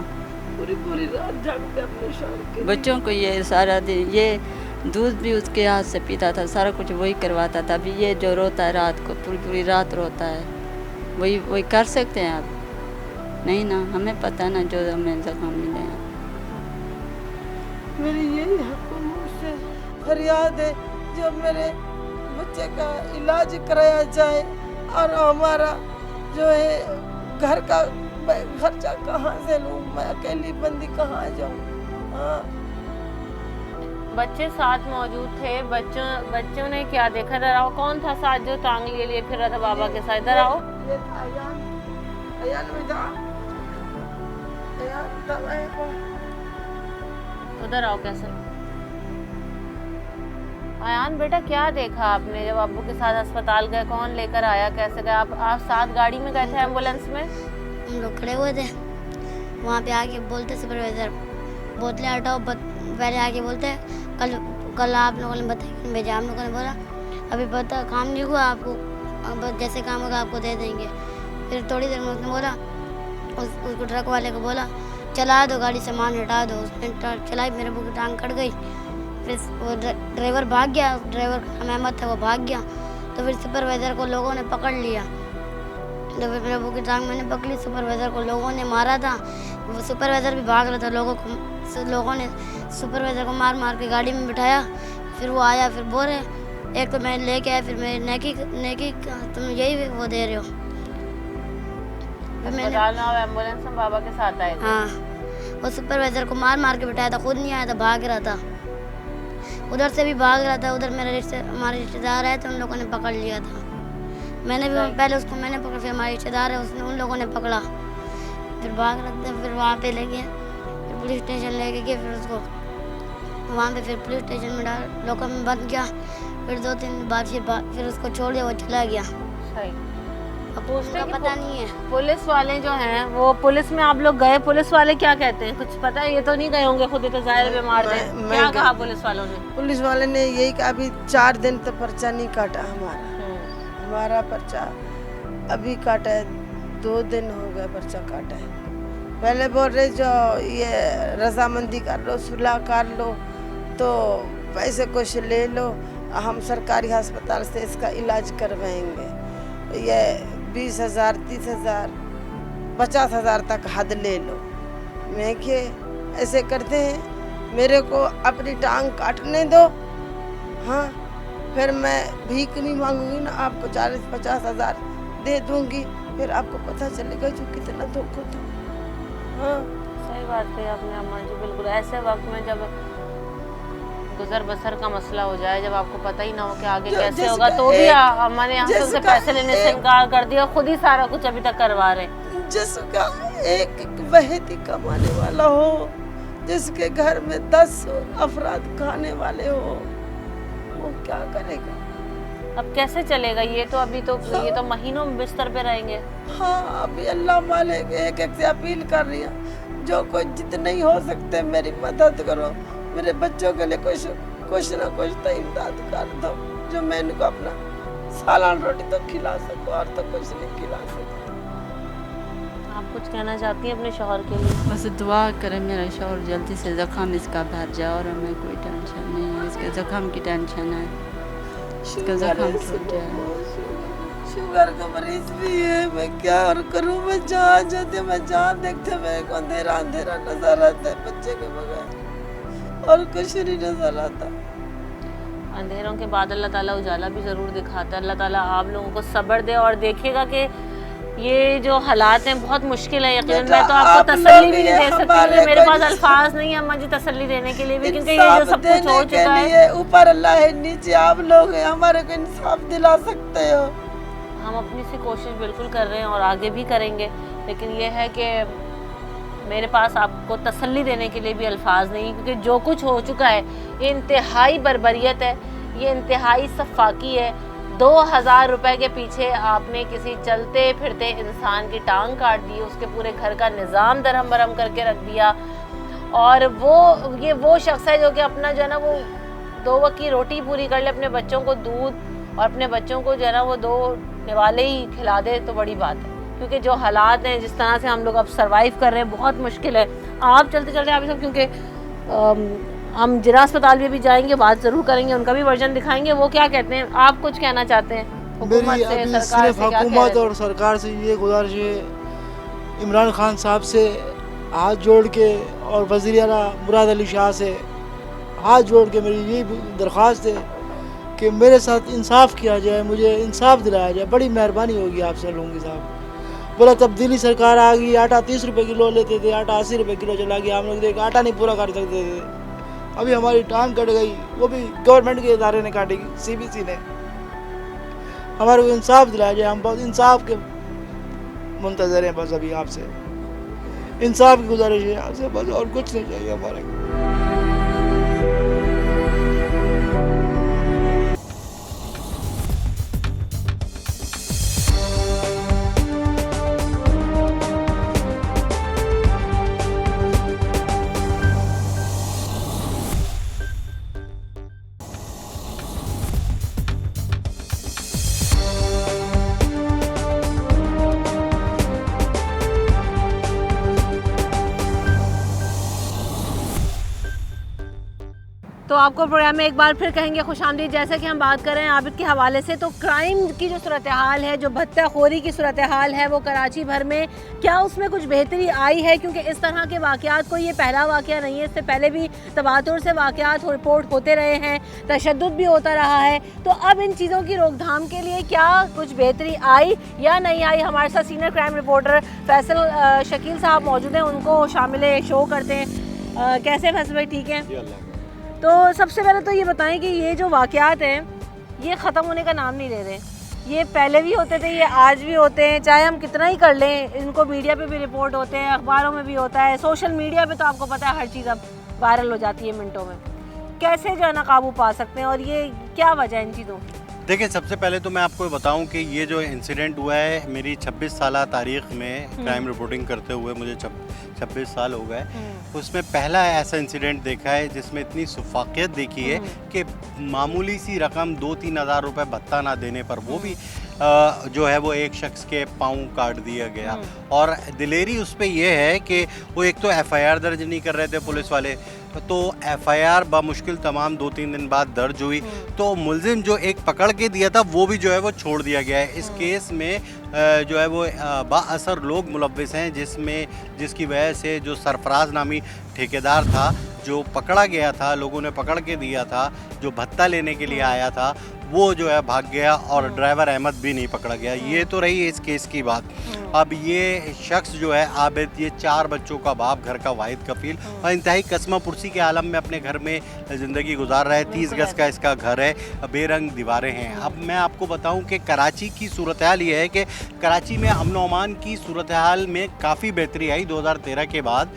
Speaker 3: पूरी रात जागते अपने शौहर के लिए।
Speaker 4: बच्चों को ये सारा दिन, ये दूध भी उसके हाथ से पीता था, सारा कुछ वही करवाता था। अभी ये जो रोता है रात को, पूरी रात रोता है, वही कर सकते हैं आप? नहीं ना, हमें पता है ना जो हमें जख्म मिले हैं।
Speaker 3: मेरी यही हुकूमत से फरियाद है, जब मेरे बच्चे का इलाज कराया जाए, और हमारा जो है घर का खर्चा कहाँ से लूँ? मैं अकेली बंदी कहाँ जाऊँ? हाँ
Speaker 1: बच्चे साथ मौजूद थे। बच्चों ने क्या देखा? इधर आओ। कौन था साथ जो टांग लिए फिर रहा था बाबा के साथ? इधर आओ।
Speaker 3: ये था अयान बेटा, अयान था
Speaker 1: उधर आओ। कैसे अयान बेटा, क्या देखा आपने जब अब्बू के साथ अस्पताल गए? कौन लेकर आया? कैसे गए आप साथ गाड़ी में गए थे, एम्बुलेंस में?
Speaker 5: हम लोग खड़े हुए थे, वहाँ पे आके बोलते सुपरवाइज़र बोतलें हटाओ। पहले आके बोलते कल आप लोगों ने बताया भेजा। हम लोगों ने बोला अभी पता काम नहीं हुआ आपको, अब जैसे काम होगा आपको दे देंगे। फिर थोड़ी देर में उसने बोला, उसको ट्रक वाले को बोला चला दो गाड़ी, सामान हटा दो। उसने चलाई, मेरे बुक टांग कट गई। फिर वो ड्राइवर भाग गया, ड्राइवर अहमद था, वो भाग गया। तो फिर सुपरवाइज़र को लोगों ने पकड़ लिया। तो फिर मेरे बुक की टांग मैंने पकड़ी, सुपरवाइज़र को लोगों ने मारा था। वो सुपरवाइज़र भी भाग रहा था, लोगों ने सुपरवाइज़र को मार के गाड़ी में बिठाया। फिर वो आया, फिर बोल रहे एक तो मैं लेके आया, फिर मेरी नेकी तुम यही वो दे रहे हो।
Speaker 1: अस्पताल में आप एम्बुलेंस में बाबा के साथ आए थे?
Speaker 5: हाँ, वो सुपरवाइज़र को मार के बिठाया था, खुद नहीं आया था, भाग रहा था। उधर से भी भाग रहा था। उधर हमारे रिश्तेदार आए थे, उन लोगों ने पकड़ लिया था। मैंने भी पहले उसको मैंने पकड़ा, फिर हमारे रिश्तेदार है उसने उन लोगों ने पकड़ा, फिर भाग रहा था। फिर वहाँ पे ले गए, फिर पुलिस स्टेशन लेके गए। फिर उसको वहाँ पे फिर पुलिस स्टेशन में लॉकर में बंद किया। फिर 2-3 दिन बाद फिर उसको छोड़ दिया, वो चला गया।
Speaker 1: सही।
Speaker 5: अब पूछने का पता नहीं है।
Speaker 1: पुलिस वाले जो हैं, वो पुलिस में आप लोग गए, पुलिस वाले क्या कहते हैं? कुछ पता है? ये तो नहीं गए होंगे खुद ही तो जाहिर में मार दे। क्या कहा पुलिस वालों ने?
Speaker 3: पुलिस वाले ने यही कहा अभी 4 दिन तो पर्चा नहीं काटा हमारा पर्चा अभी काटा है, 2 दिन हो गए पर्चा काटा है। पहले बोल रहे जो ये रजामंदी कर लो, सुलह कर लो, तो पैसे कुछ ले लो, हम सरकारी अस्पताल से इसका इलाज करवाएंगे। ये 20,000, 30,000, 50,000 तक हद ले लो। मैं कि ऐसे करते हैं, मेरे को अपनी टांग काटने दो, हाँ फिर मैं भीख नहीं मांगूंगी ना, आपको 40-50,000 दे दूंगी, फिर आपको पता चलेगा जो कितना दुख होता। हाँ
Speaker 1: सही बात है आपने अम्मा जी, बिल्कुल। ऐसे वक्त में जब गुजर बसर का मसला हो जाए, जब आपको पता ही ना हो कि आगे कैसे होगा, तो भी अम्मा ने यहाँ से पैसे लेने से इनकार कर दिया, खुद ही सारा कुछ अभी तक करवा रहे।
Speaker 3: जिसका एक वहद ही कमाने वाला हो, जिसके घर में 10 अफराद खाने वाले हो, वो क्या करेगा?
Speaker 1: अब कैसे चलेगा? ये तो महीनों बिस्तर पे रहेंगे।
Speaker 3: हाँ, अभी अल्लाह मालिक एक से अपील कर रही है, जो कोई जितने ही हो सकते मेरी मदद करो, मेरे बच्चों के लिए कुछ ना कुछ तो इमदाद कर दो, जो मैं इनको अपना सालान रोटी तो खिला सकूं, और तो कुछ नहीं खिला सकती।
Speaker 1: आप कुछ कहना चाहती हैं अपने शौहर के लिए?
Speaker 4: बस दुआ करें मेरा शौहर जल्दी से ज़ख़म इसका भर जाए, और हमें कोई टेंशन नहीं है, इसके ज़ख़म की टेंशन है, इसका ज़ख़म टूट जाए।
Speaker 3: शुगर का मरीज भी है, मैं क्या और करूं? मैं जहाँ जाते मैं जहाँ देखते मेरे को अंधेरा अंधेरा नजर आता है बच्चे के बगैर, और कुछ नहीं नजर आता।
Speaker 1: अंधेरों के बाद अल्लाह ताला उजाला भी ज़रूर दिखाता है। अल्लाह ताला आप लोगों को सब्र दे और देखिएगा कि ये जो हालात हैं बहुत मुश्किल है। यकीनन मैं तो आपको तसल्ली भी नहीं दे सकती, क्योंकि मेरे पास अल्फाज नहीं है अम्मा जी तसल्ली देने के लिए भी, क्योंकि ये जो सब कुछ हो चुका है।
Speaker 3: ऊपर अल्लाह है, नीचे आप लोग हैं, हमारे को इंसाफ दिला सकते हो।
Speaker 1: हम अपनी सी कोशिश बिल्कुल कर रहे हैं और आगे भी करेंगे, लेकिन ये है कि मेरे पास आपको तसल्ली देने के लिए भी अल्फाज नहीं, क्योंकि जो कुछ हो चुका है ये इंतहाई बर्बरियत है, ये इंतहाई सफाकी है। 2000 रुपए के पीछे आपने किसी चलते फिरते इंसान की टांग काट दी, उसके पूरे घर का निज़ाम दरहम बरहम करके रख दिया, और वो शख्स है जो कि अपना जो है ना वो 2 वक्त की रोटी पूरी कर ले, अपने बच्चों को दूध और अपने बच्चों को जो है ना वो 2 निवाले ही खिला दे, तो बड़ी बात है। क्योंकि जो हालात हैं, जिस तरह से हम लोग अब सरवाइव कर रहे हैं, बहुत मुश्किल है। आप चलते चलते आप सब, क्योंकि हम जिला अस्पताल में भी जाएंगे, बात ज़रूर करेंगे, उनका भी वर्जन दिखाएंगे, वो क्या कहते हैं। आप कुछ कहना चाहते हैं
Speaker 2: मेरी अभी सिर्फ हुकूमत और सरकार से ये गुजारिश है, इमरान खान साहब से हाथ जोड़ के, और वज़ीर आला मुराद अली शाह से हाथ जोड़ के मेरी ये दरख्वास्त है कि मेरे साथ इंसाफ किया जाए, मुझे इंसाफ दिलाया जाए। बड़ी मेहरबानी होगी आपसे लूँगी साहब। बोला तब्दीली सरकार आ गई, आटा 30 रुपए किलो लेते थे, आटा 80 रुपए किलो चला गया, हम लोग देख आटा नहीं पूरा कर सकते थे। अभी हमारी टांग कट गई, वो भी गवर्नमेंट के इदारे ने काटेगी, CBC ने। हमारे को इंसाफ दिलाया जाए, हम बहुत इंसाफ के मुंतजर हैं बस अभी आपसे, इंसाफ की गुजारिश है आपसे बस, और कुछ नहीं चाहिए हमारे को।
Speaker 1: तो आपको प्रोग्राम में एक बार फिर कहेंगे खुशामदीद। जैसे कि हम बात कर रहे हैं आबिद के हवाले से, तो क्राइम की जो सूरत हाल है, जो भत्ताखोरी की सूरत हाल है, वो कराची भर में क्या उसमें कुछ बेहतरी आई है? क्योंकि इस तरह के वाक़यात कोई ये पहला वाक़या नहीं है, इससे पहले भी तवातुर से वाक़यात रिपोर्ट होते रहे हैं, तशद्दुद भी होता रहा है। तो अब इन चीज़ों की रोकथाम के लिए क्या कुछ बेहतरी आई या नहीं आई? हमारे साथ senior crime reporter Faisal Shakeel साहब मौजूद हैं, उनको शामिल शो करते हैं। कैसे फैसल भाई, ठीक है? तो सबसे पहले तो ये बताएं कि ये जो वाक़यात हैं ये ख़त्म होने का नाम नहीं ले रहे। ये पहले भी होते थे, ये आज भी होते हैं, चाहे हम कितना ही कर लें। इनको मीडिया पे भी रिपोर्ट होते हैं, अखबारों में भी होता है, सोशल मीडिया पे तो आपको पता है हर चीज़ अब वायरल हो जाती है मिनटों में। कैसे जो है ना काबू पा सकते हैं, और ये क्या वजह है इन चीज़ों की?
Speaker 6: देखिए, सबसे पहले तो मैं आपको बताऊं कि ये जो इंसिडेंट हुआ है, मेरी 26 साल तारीख़ में क्राइम रिपोर्टिंग करते हुए मुझे 26 साल हो गए, उसमें पहला ऐसा इंसिडेंट देखा है जिसमें इतनी सफाकियत देखी है कि मामूली सी रकम 2-3 हज़ार रुपये भत्ता ना देने पर वो भी जो है वो एक शख्स के पाँव काट दिया गया। और दिलेरी उस पर यह है कि वो एक तो FIR दर्ज नहीं कर रहे थे पुलिस वाले, तो FIR बामुश्किल तमाम 2-3 दिन बाद दर्ज हुई, तो मुलजिम जो एक पकड़ के दिया था वो भी जो है वो छोड़ दिया गया है। इस केस में जो है वो बाअसर लोग मुलव्विस हैं, जिसकी वजह से जो सरफराज नामी ठेकेदार था जो पकड़ा गया था, लोगों ने पकड़ के दिया था, जो भत्ता लेने के लिए आया था, वो जो है भाग गया और ड्राइवर अहमद भी नहीं पकड़ा गया। ये तो रही इस केस की बात। अब ये शख्स जो है आबिद, ये 4 बच्चों का बाप, घर का वाहिद कफील और इंतहाई कस्मा पुरसी के आलम में अपने घर में ज़िंदगी गुजार रहा है। 30 गज का इसका घर है, बेरंग दीवारें हैं। अब मैं आपको बताऊं कि कराची की सूरत हाल ये है कि कराची में अमन व अमान की सूरत हाल में काफ़ी बेहतरी आई। 2013 के बाद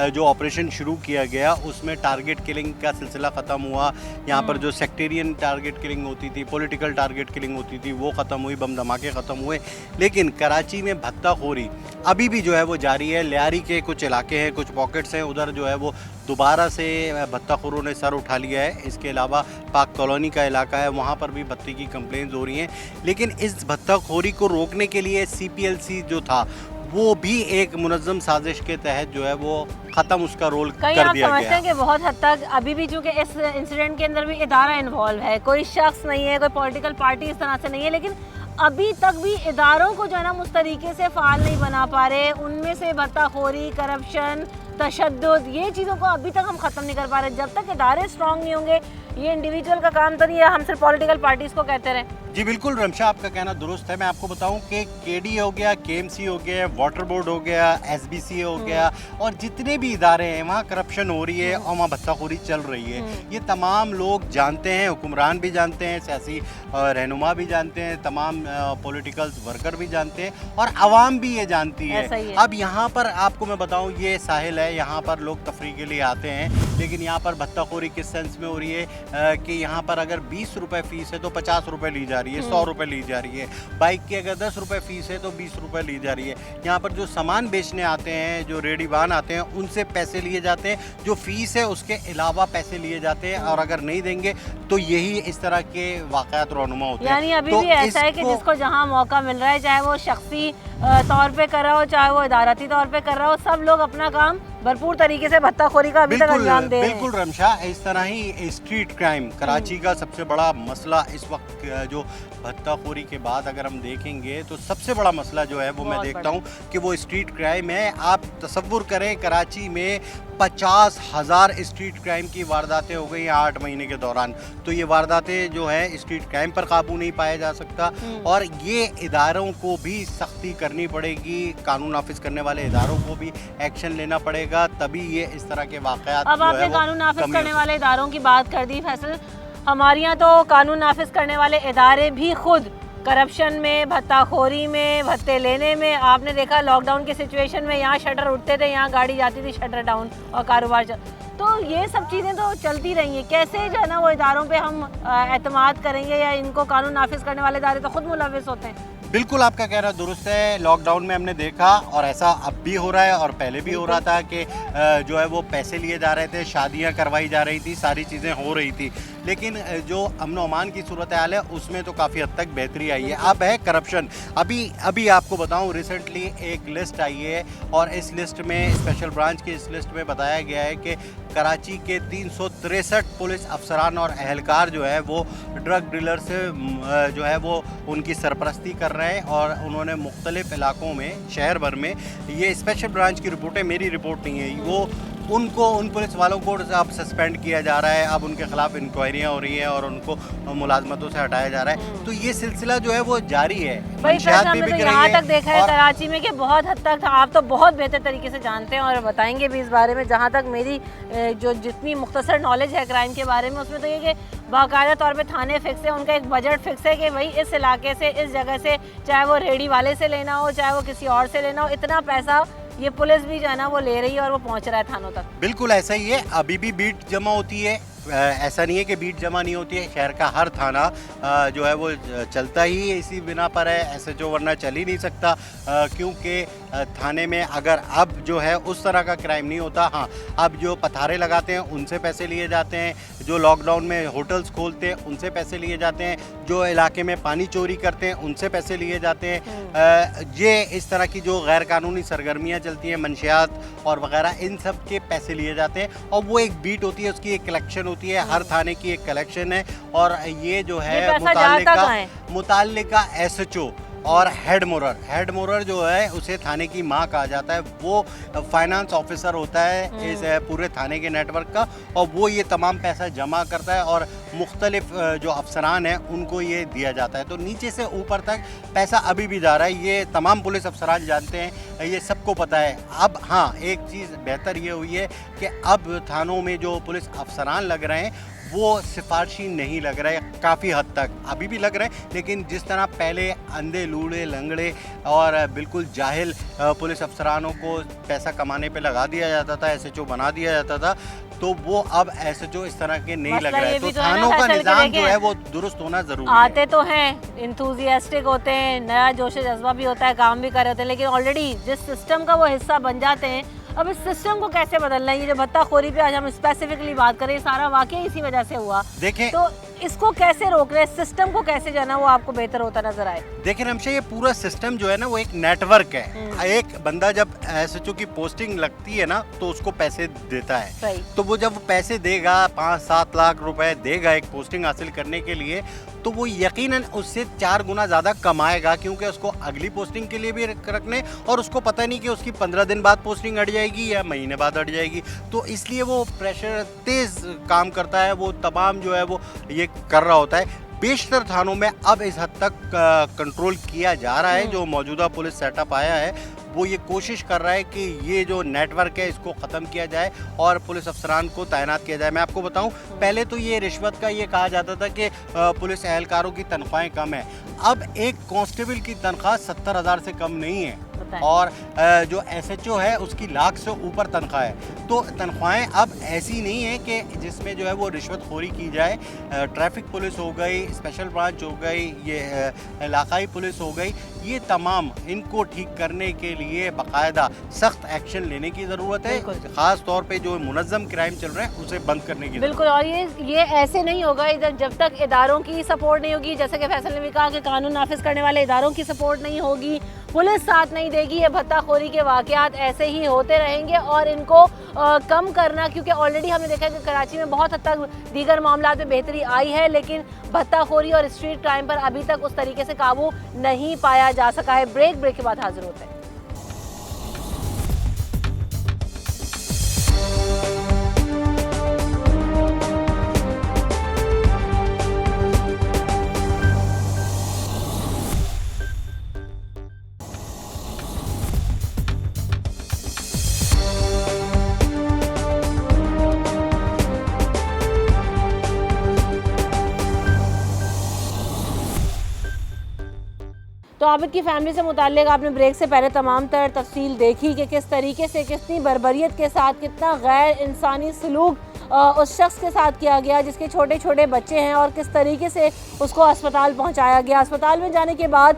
Speaker 6: जो ऑपरेशन शुरू किया गया उसमें टारगेट किलिंग का सिलसिला ख़त्म हुआ। यहाँ पर जो सेक्टेरियन टारगेट किलिंग होती थी, पॉलिटिकल टारगेट किलिंग होती थी, वो ख़त्म हुई, बम धमाके ख़त्म हुए। लेकिन कराची में भत्ताखोरी अभी भी जो है वो जारी है। लियारी के कुछ इलाके हैं, कुछ पॉकेट्स हैं, उधर जो है वो दोबारा से भत्ताखोरों ने सर उठा लिया है। इसके अलावा पाक कॉलोनी का इलाका है, वहाँ पर भी भत्ते की कंप्लेंट्स हो रही हैं। लेकिन इस भत्ताखोरी को रोकने के लिए CPLC जो था वो भी एक मुनज़्ज़म साजिश के तहत जो है वो ख़त्म उसका रोल कर दिया गया।
Speaker 1: समझते हैं कि बहुत हद तक अभी भी चूंकि इस इंसिडेंट के अंदर भी इदारा इन्वॉल्व है, कोई शख्स नहीं है, कोई पॉलिटिकल पार्टी इस तरह से नहीं है, लेकिन अभी तक भी इदारों को जो है ना उस तरीके से फ़ाल नहीं बना पा रहे। उनमें से भत्ताखोरी, करप्शन, तशद्दुद, ये चीज़ों को अभी तक हम ख़त्म नहीं कर पा रहे। जब तक इदारे स्ट्रॉन्ग नहीं होंगे, ये इंडिविजुअल का काम तो नहीं है, हम सिर्फ पॉलिटिकल पार्टीज़ को कहते रहें।
Speaker 6: जी बिल्कुल रमशा, आपका कहना दुरुस्त है। मैं आपको बताऊं कि KD हो गया, KMC हो गया, वाटर बोर्ड हो गया, SBC हो गया और जितने भी इदारे हैं वहाँ करप्शन हो रही है और वहाँ भत्ताखोरी चल रही है। ये तमाम लोग जानते हैं, हुक्मरान भी जानते हैं, सियासी रहनुमा भी जानते हैं, तमाम पॉलिटिकल वर्कर भी जानते हैं और आवाम भी ये जानती है। अब यहाँ पर आपको मैं बताऊँ, ये साहिल है, यहाँ पर लोग तफरी के लिए आते हैं, लेकिन यहाँ पर भत्ताखोरी किस सेंस में हो रही है कि यहाँ पर अगर 20 रुपये फ़ीस है तो 50 रुपये ली जा रही है, 100 रुपये ली जा रही है। बाइक की अगर 10 रुपये फ़ीस है तो 20 रुपये ली जा रही है। यहाँ पर जो सामान बेचने आते हैं, जो रेडीवान आते हैं, उनसे पैसे लिए जाते हैं, जो फ़ीस है उसके अलावा पैसे लिए जाते हैं और अगर नहीं देंगे तो यही इस तरह के वाक़यात रोनुमा होते हैं।
Speaker 1: यानी अभी भी ऐसा है कि जिसको जहाँ मौका मिल रहा है, चाहे वो शख्सी तौर पे कर रहा हो, चाहे वो इदारती तौर पे कर रहा हो, सब लोग अपना काम भरपूर तरीके से भत्ताखोरी का अभी तक अंजाम दे रहे हैं।
Speaker 6: बिल्कुल रमशा, इस तरह ही स्ट्रीट क्राइम कराची का सबसे बड़ा मसला इस वक्त जो भत्ताखोरी के बाद अगर हम देखेंगे तो सबसे बड़ा मसला जो है वो मैं देखता हूँ कि वो स्ट्रीट क्राइम है। आप तसव्वुर करें, कराची में 50,000 स्ट्रीट क्राइम की वारदातें हो गई 8 महीने के दौरान। तो ये वारदातें जो है स्ट्रीट क्राइम पर काबू नहीं पाया जा सकता और ये इदारों को भी सख्ती करनी पड़ेगी, कानून नाफिज करने वाले इदारों को भी एक्शन लेना पड़ेगा, तभी ये इस तरह के वाक़यात।
Speaker 1: अब आपने कानून नाफिज करने वाले इदारों की बात कर दी फैसल, हमारे यहाँ तो कानून नाफिज करने वाले इदारे भी खुद करप्शन में, भत्ताखोरी में, भत्ते लेने में, आपने देखा लॉकडाउन की सिचुएशन में यहाँ शटर उठते थे, यहाँ गाड़ी जाती थी शटर डाउन और कारोबार तो ये सब चीज़ें तो चलती रही हैं। कैसे जो है ना वो इदारों पे हम एतमाद करेंगे या इनको कानून नाफिज करने वाले इदारे तो खुद मुलविस होते हैं।
Speaker 6: बिल्कुल आपका कहना दुरुस्त है। लॉकडाउन में हमने देखा और ऐसा अब भी हो रहा है और पहले भी हो रहा था कि जो है वो पैसे लिए जा रहे थे, शादियां करवाई जा रही थी, सारी चीज़ें हो रही थी। लेकिन जो अमन अमान की सूरत हाल है उसमें तो काफ़ी हद तक बेहतरी आई है। अब है करप्शन। अभी आपको बताऊं, रिसेंटली एक लिस्ट आई है और इस लिस्ट में स्पेशल ब्रांच की इस लिस्ट में बताया गया है कि कराची के 363 पुलिस अफसरान और अहलकार जो है वो ड्रग डीलर से जो है वो उनकी सरपरस्ती कर रहे हैं और उन्होंने मुख्तलिफ इलाकों में, शहर भर में, ये स्पेशल ब्रांच की रिपोर्ट है, मेरी रिपोर्ट नहीं है, वो उन पुलिस वालों को अब सस्पेंड किया जा रहा है। अब उनके खिलाफ इंक्वायरियाँ हो रही हैं और उनको मुलाजमतों से हटाया जा रहा है। तो ये सिलसिला जो है वो जारी है।
Speaker 1: भाई हमने तो यहाँ तक देखा है कराची में कि बहुत हद तक था। आप तो बहुत बेहतर तरीके से जानते हैं और बताएंगे भी इस बारे में। जहाँ तक मेरी जो जितनी मुख्तसर नॉलेज है क्राइम के बारे में, उसमें तो ये कि बाकायदा तौर पे थाने फिक्स है, उनका एक बजट फिक्स है कि भाई इस इलाके से, इस जगह से, चाहे वो रेडी वाले से लेना हो, चाहे वो किसी और से लेना हो, इतना पैसा ये पुलिस भी जो है ना वो ले रही है और वो पहुंच रहा है थानों तक।
Speaker 6: बिल्कुल ऐसा ही है। अभी भी बीट जमा होती है, ऐसा नहीं है कि बीट जमा नहीं होती है। शहर का हर थाना जो है वो चलता ही इसी बिना पर है, SHO वरना चल ही नहीं सकता, क्योंकि थाने में अगर अब जो है उस तरह का क्राइम नहीं होता। हाँ, अब जो पथारे लगाते हैं उनसे पैसे लिए जाते हैं, जो लॉकडाउन में होटल्स खोलते हैं उनसे पैसे लिए जाते हैं, जो इलाके में पानी चोरी करते हैं उनसे पैसे लिए जाते हैं। ये इस तरह की जो गैर कानूनी सरगर्मियाँ चलती हैं, मंशियात और वगैरह, इन सब के पैसे लिए जाते हैं और वो एक बीट होती है, उसकी एक कलेक्शन होती है, हर थाने की एक कलेक्शन है और ये जो है मुताल्लिका SHO और हेड मोरर जो है उसे थाने की माँ कहा जाता है। वो फाइनेंस ऑफिसर होता है इस पूरे थाने के नेटवर्क का, और वो ये तमाम पैसा जमा करता है और मुख्तलिफ जो अफसरान हैं उनको ये दिया जाता है। तो नीचे से ऊपर तक पैसा अभी भी जा रहा है, ये तमाम पुलिस अफसरान जानते हैं, ये सबको पता है। अब हाँ, एक चीज़ बेहतर ये हुई है कि अब थानों में जो पुलिस अफसरान लग रहे हैं वो सिफारशी नहीं लग रहा है, काफ़ी हद तक अभी भी लग रहे हैं, लेकिन जिस तरह पहले अंधे लूड़े लंगड़े और बिल्कुल जाहिल पुलिस अफसरानों को पैसा कमाने पे लगा दिया जाता था, एसएचओ बना दिया जाता था, तो वो अब एसएचओ इस तरह के नहीं लग रहे हैं। तो थानों का निज़ाम जो है वो दुरुस्त होना ज़रूरी है।
Speaker 1: आते तो हैं, इंथुजियास्टिक होते हैं, नया जोश जज्बा भी होता है, काम भी कर रहे होते हैं, लेकिन ऑलरेडी जिस सिस्टम का वो हिस्सा बन जाते हैं, अब इस सिस्टम को कैसे बदलना है? ये जो भत्ताखोरी पे आज हम स्पेसिफिकली बात करें, सारा वाकई इसी वजह से हुआ।
Speaker 6: देखें,
Speaker 1: तो इसको कैसे रोक रहे हैं, सिस्टम को कैसे जो है ना वो आपको बेहतर होता नजर आए?
Speaker 6: देखिए रमशा, ये पूरा सिस्टम जो है ना वो एक नेटवर्क है। एक बंदा जब एसएचओ की पोस्टिंग लगती है ना तो उसको पैसे देता है,
Speaker 1: सही।
Speaker 6: तो वो जब पैसे देगा 5-7 लाख रुपए देगा एक पोस्टिंग हासिल करने के लिए, तो वो यकीनन उससे 4 गुना ज़्यादा कमाएगा, क्योंकि उसको अगली पोस्टिंग के लिए भी रखने, और उसको पता नहीं कि उसकी 15 दिन बाद पोस्टिंग हट जाएगी या महीने बाद हट जाएगी। तो इसलिए वो प्रेशर तेज़ काम करता है, वो तमाम जो है वो ये कर रहा होता है। बेशतर थानों में अब इस हद तक कंट्रोल किया जा रहा है। जो मौजूदा पुलिस सेटअप आया है वो ये कोशिश कर रहा है कि ये जो नेटवर्क है इसको ख़त्म किया जाए और पुलिस अफसरान को तैनात किया जाए। मैं आपको बताऊं, पहले तो ये रिश्वत का ये कहा जाता था कि पुलिस एहलकारों की तनख्वाहें कम है। अब एक कांस्टेबल की तनख्वाह 70,000 से कम नहीं है, और जो एसएचओ है उसकी लाख से ऊपर तनख्वाह है। तो तनख्वाहें अब ऐसी नहीं है कि जिसमें जो है वो रिश्वतखोरी की जाए। ट्रैफिक पुलिस हो गई, स्पेशल ब्रांच हो गई, ये इलाकाई पुलिस हो गई, ये तमाम इनको ठीक करने के लिए बाकायदा सख्त एक्शन लेने की ज़रूरत है। ख़ास तौर पे जो मुनज़्ज़म क्राइम चल रहे हैं उसे बंद करने की
Speaker 1: बिल्कुल। और ये ऐसे नहीं होगा इधर जब तक इदारों की सपोर्ट नहीं होगी, जैसे कि फैसल ने भी कहा कि कानून नाफिज करने वाले इदारों की सपोर्ट नहीं होगी, पुलिस साथ नहीं देगी, ये भत्ताखोरी के वाक़यात ऐसे ही होते रहेंगे। और इनको कम करना, क्योंकि ऑलरेडी हमने देखा कि कराची में बहुत हद तक दीगर मामलात में बेहतरी आई है, लेकिन भत्ताखोरी और स्ट्रीट क्राइम पर अभी तक उस तरीके से काबू नहीं पाया जा सका है। ब्रेक के बाद हाजिर होते हैं। तो आबिद की फैमिली से मुताल्लिक आपने ब्रेक से पहले तमाम तर तफसील देखी कि किस तरीके से, कितनी बर्बरियत के साथ, कितना गैर इंसानी सलूक उस शख्स के साथ किया गया जिसके छोटे छोटे बच्चे हैं, और किस तरीके से उसको अस्पताल पहुंचाया गया। अस्पताल में जाने के बाद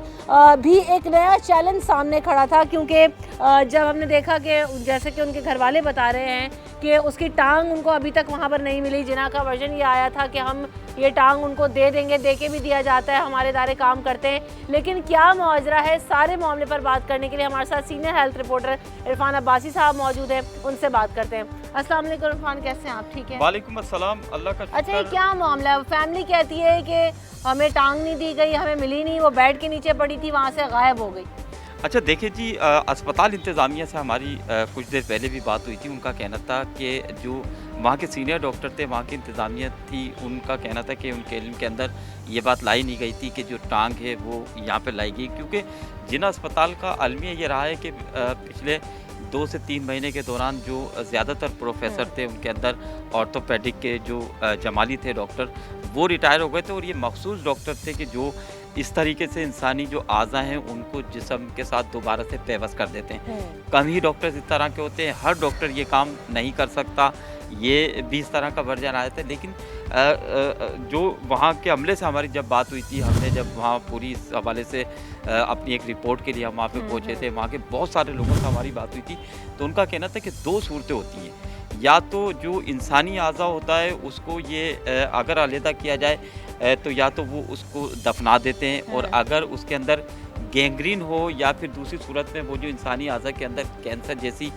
Speaker 1: भी एक नया चैलेंज सामने खड़ा था, क्योंकि जब हमने देखा कि जैसे कि उनके घर वाले बता रहे हैं कि उसकी टांग उनको अभी तक वहाँ पर नहीं मिली। जिना का वर्जन ये आया था कि हम ये टांग उनको दे देंगे, दे के भी दिया जाता है, हमारे इदारे काम करते हैं, लेकिन क्या माजरा है, सारे मामले पर बात करने के लिए हमारे साथ senior health reporter Irfan Abbasi साहब मौजूद हैं, उनसे बात करते हैं। अस्सलाम वालेकुम इरफान, कैसे हैं आप? ठीक है,
Speaker 7: वालेकुम अस्सलाम, अल्लाह का शुक्र।
Speaker 1: अच्छा, ये क्या मामला है? फैमिली कहती है कि हमें टांग नहीं दी गई, हमें मिली नहीं, वो बेड के नीचे पड़ी थी, वहाँ से गायब हो गई।
Speaker 7: अच्छा देखिए जी, अस्पताल इंतज़ामिया से हमारी कुछ देर पहले भी बात हुई थी। उनका कहना था कि जो वहाँ के सीनियर डॉक्टर थे, वहाँ की इंतज़ामिया थी, उनका कहना था कि उनके इल्म के अंदर ये बात लाई नहीं गई थी कि जो टांग है वो यहाँ पे लाई गई, क्योंकि जिना अस्पताल का अलमिया ये रहा है कि पिछले 2 से 3 महीने के दौरान जो ज़्यादातर प्रोफेसर थे उनके अंदर ऑर्थोपेडिक के जो जमाली थे डॉक्टर, वो रिटायर हो गए थे, और ये मखसूस डॉक्टर थे कि जो इस तरीके से इंसानी जो आज़ा हैं उनको जिस्म के साथ दोबारा से पेवस कर देते हैं। कम ही डॉक्टर्स इस तरह के होते हैं, हर डॉक्टर ये काम नहीं कर सकता, ये भी इस तरह का वर्जन आया था। लेकिन जो वहाँ के अमले से हमारी जब बात हुई थी, हमने जब वहाँ पूरी इस हवाले से अपनी एक रिपोर्ट के लिए हम वहाँ पे पहुँचे थे, वहाँ के बहुत सारे लोगों से हमारी बात हुई थी, तो उनका कहना था कि 2 सूरतें होती हैं, या तो जो इंसानी आज़ा होता है उसको ये अगर अलहदा किया जाए तो या तो वो उसको दफना देते हैं, और अगर उसके अंदर गैंग्रीन हो या फिर दूसरी सूरत में वो जो इंसानी आज़ा के अंदर कैंसर जैसी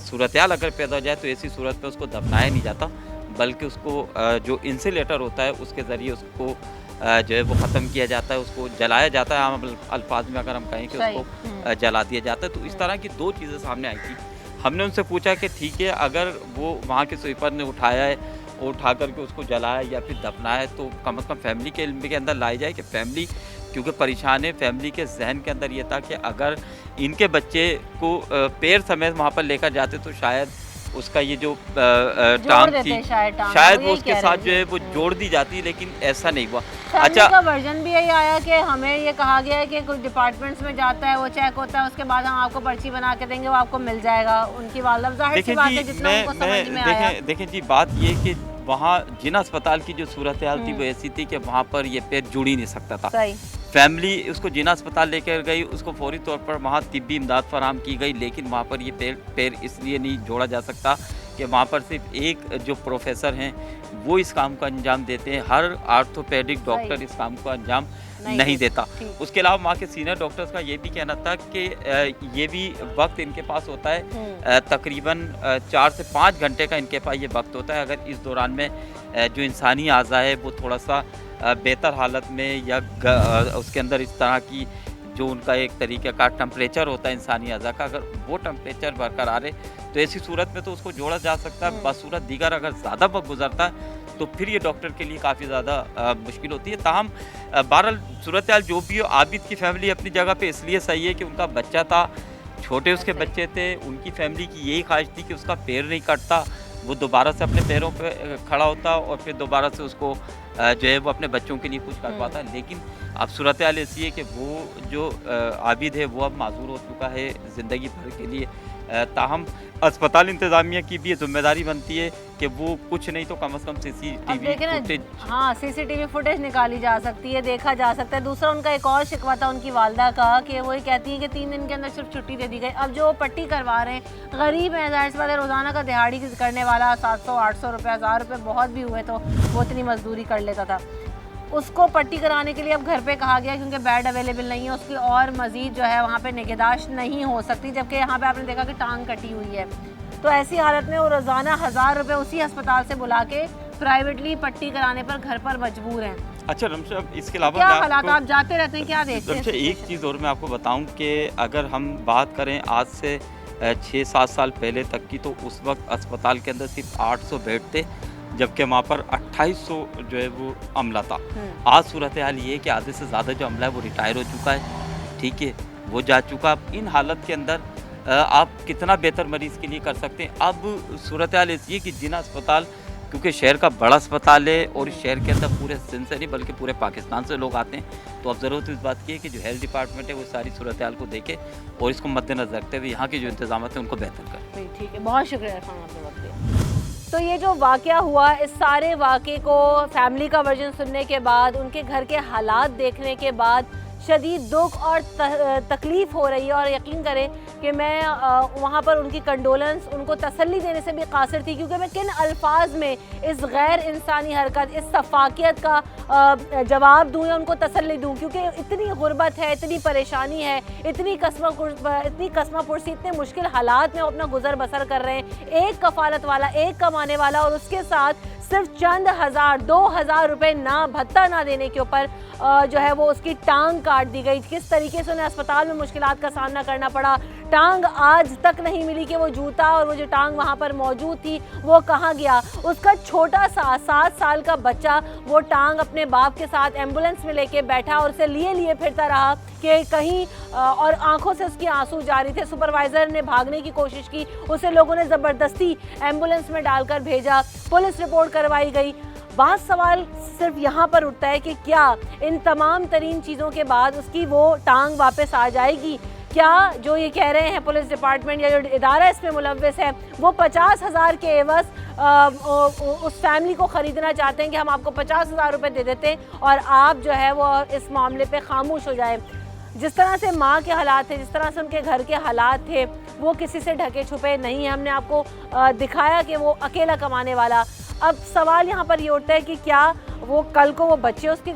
Speaker 7: सूरत-ए-हाल अगर पैदा हो जाए तो ऐसी सूरत में उसको दफनाया नहीं जाता, बल्कि उसको जो इंसुलेटर होता है उसके ज़रिए उसको जो है वो ख़त्म किया जाता है, उसको जलाया जाता है। आम अल्फाज में अगर हम कहें कि
Speaker 1: सही।
Speaker 7: उसको जला दिया जाता है। तो इस तरह की 2 चीज़ें सामने आई थी। हमने उनसे पूछा कि ठीक है, अगर वो वहाँ के स्वीपर ने उठाया है, उठा करके उसको जलाया या फिर दफनाया है, तो कम से कम फैमिली के इल्म के अंदर लाई जाए कि फैमिली क्योंकि परेशान है। फैमिली के जहन के अंदर ये था कि अगर इनके बच्चे को पैर समेत वहाँ पर लेकर जाते तो शायद उसका ये जो टांग थी शायद वो उसके साथ जो है वो जोड़ दी जाती, लेकिन ऐसा नहीं हुआ।
Speaker 1: अच्छा, का वर्जन भी यही आया कि हमें ये कहा गया है कि कुछ डिपार्टमेंट्स में जाता है, वो चेक होता है, उसके बाद हम आपको पर्ची बना के देंगे, वो आपको मिल जाएगा। उनकी वालदा ज़ाहिर सी बात है जितना उनको समझ में आया।
Speaker 7: देखें जी, बात ये कि वहाँ जिन अस्पताल की जो सूरत हाल थी वो ऐसी थी कि वहाँ पर ये पैर जुड़ ही नहीं सकता था।
Speaker 1: सही।
Speaker 7: फैमिली उसको जिना अस्पताल लेकर गई, उसको फौरी तौर पर वहाँ तिब्बी इमदाद फराहम की गई, लेकिन वहाँ पर ये पैर इसलिए नहीं जोड़ा जा सकता कि वहाँ पर सिर्फ एक जो प्रोफेसर हैं वो इस काम को अंजाम देते हैं। हर आर्थोपेडिक डॉक्टर इस काम को अंजाम नहीं देता। उसके अलावा वहाँ के सीनियर डॉक्टर्स का ये भी कहना था कि ये भी वक्त इनके पास होता है, तकरीबन 4 से 5 घंटे का इनके पास ये वक्त होता है। अगर इस दौरान में जो इंसानी आज़ा है वो थोड़ा सा बेहतर हालत में या उसके अंदर इस तरह की जो उनका एक तरीके का टेम्परेचर होता है इंसानी अज़ा का, अगर वो टेम्परेचर बरकरार है तो ऐसी सूरत में तो उसको जोड़ा जा सकता है। बसूरत दीगर अगर ज़्यादा वक्त गुजरता है तो फिर ये डॉक्टर के लिए काफ़ी ज़्यादा मुश्किल होती है। ताहम बहरहाल सूरत हाल जो भी हो, आबिद की फैमिली अपनी जगह पे इसलिए सही है कि उनका बच्चा था, छोटे उसके बच्चे थे, उनकी फैमिली की यही ख्वाहिश थी कि उसका पैर नहीं कटता, वो दोबारा से अपने पैरों पे खड़ा होता और फिर दोबारा से उसको जो है वो अपने बच्चों के लिए कुछ कर पाता। लेकिन अब सूरत हाल ऐसी है कि वो जो आबिद है वो अब माजूर हो चुका है ज़िंदगी भर के लिए। ताहम अस्पताल इंतज़ामिया की भी जिम्मेदारी बनती है कि वो कुछ नहीं तो कम से कम सीसीटीवी फुटेज,
Speaker 1: हाँ सीसीटीवी फुटेज निकाली जा सकती है, देखा जा सकता है। दूसरा उनका एक और शिकवा था उनकी वालदा का कि वो कहती हैं कि 3 दिन के अंदर सिर्फ छुट्टी दे दी गई। अब जो पट्टी करवा रहे हैं गरीब है, जाहिर सी बात है, रोज़ाना का दिहाड़ी करने वाला 700-800 रुपये 1000 रुपये बहुत भी हुए तो वो इतनी मजदूरी कर लेता था, उसको पट्टी कराने के लिए अब घर पे कहा गया क्योंकि बेड अवेलेबल नहीं है, उसकी और मज़ीद जो है वहाँ पे निगहदाश्त नहीं हो सकती, जबकि यहाँ पे आपने देखा कि टांग कटी हुई है। तो ऐसी हालत में वो रोज़ाना 1000 रुपये उसी अस्पताल से बुला के प्राइवेटली पट्टी कराने पर घर पर मजबूर हैं।
Speaker 7: अच्छा रमशा, इसके अलावा
Speaker 1: क्या हालात आप जाते रहते हैं, क्या देखते हैं?
Speaker 7: एक चीज़ और मैं आपको बताऊँ कि अगर हम बात करें आज से 6-7 साल पहले तक की, तो उस वक्त अस्पताल के अंदर सिर्फ 800 बेड थे, जबकि वहाँ पर 2800 जो है वो अमला था। आज सूरत हाल ये है कि आधे से ज़्यादा जो अमला है वो रिटायर हो चुका है, ठीक है, वो जा चुका। अब इन हालत के अंदर आप कितना बेहतर मरीज़ के लिए कर सकते हैं। अब सूरत हाल ऐसी है कि जिना अस्पताल, क्योंकि शहर का बड़ा अस्पताल है और इस शहर के अंदर पूरे सिंध से नहीं बल्कि पूरे पाकिस्तान से लोग आते हैं, तो अब ज़रूरत इस बात की है कि जो हेल्थ डिपार्टमेंट है वो सारी सूरत हाल को देखे और इसको मद्देनजर रखते हुए यहाँ के जो इंतजाम हैं उनको बेहतर करें।
Speaker 1: ठीक है, बहुत शुक्रिया इरफान आपने वक्त दिया। तो ये जो वाक़या हुआ, इस सारे वाक़े को फैमिली का वर्जन सुनने के बाद, उनके घर के हालात देखने के बाद शदीद दुख और तकलीफ़ हो रही है। और यकीन करें कि मैं वहाँ पर उनकी कंडोलेंस, उनको तसल्ली देने से भी कासिर थी, क्योंकि मैं किन अल्फाज में इस गैर इंसानी हरकत, इस सफाकियत का जवाब दूँ या उनको तसल्ली दूँ, क्योंकि इतनी गुर्बत है, इतनी परेशानी है, इतनी कसमा पुरसी, इतने मुश्किल हालात में अपना गुजर बसर कर रहे हैं। एक कफालत वाला, एक कमाने वाला, और उसके साथ सिर्फ चंद हज़ार 2000 रुपये ना भत्ता ना देने के ऊपर जो है वो उसकी टांग काट दी गई। किस तरीके से उन्हें अस्पताल में मुश्किलात का सामना करना पड़ा, टांग आज तक नहीं मिली कि वो जूता और वो जो टांग वहाँ पर मौजूद थी वो कहाँ गया। उसका छोटा सा 7 साल का बच्चा वो टांग अपने बाप के साथ एम्बुलेंस में लेके बैठा और उसे लिए फिरता रहा कि कहीं, और आंखों से उसकी आंसू जारी थे। सुपरवाइज़र ने भागने की कोशिश की, उसे लोगों ने ज़बरदस्ती एम्बुलेंस में डालकर भेजा, पुलिस रिपोर्ट करवाई गई। बात सवाल सिर्फ यहाँ पर उठता है कि क्या इन तमाम तरीन चीज़ों के बाद उसकी वो टांग वापस आ जाएगी? क्या जो ये कह रहे हैं पुलिस डिपार्टमेंट या जो इदारा इसमें मुलव्वस है वो 50,000 के एवज़ उस फैमिली को ख़रीदना चाहते हैं कि हम आपको 50,000 रुपये दे देते हैं और आप जो है वो इस मामले पे खामोश हो जाए। जिस तरह से माँ के हालात थे, जिस तरह से उनके घर के हालात थे, वो किसी से ढके छुपे नहीं है। हमने आपको दिखाया कि वो अकेला कमाने वाला। अब सवाल यहाँ पर ये उठता है कि क्या वो कल को वो बच्चे उसके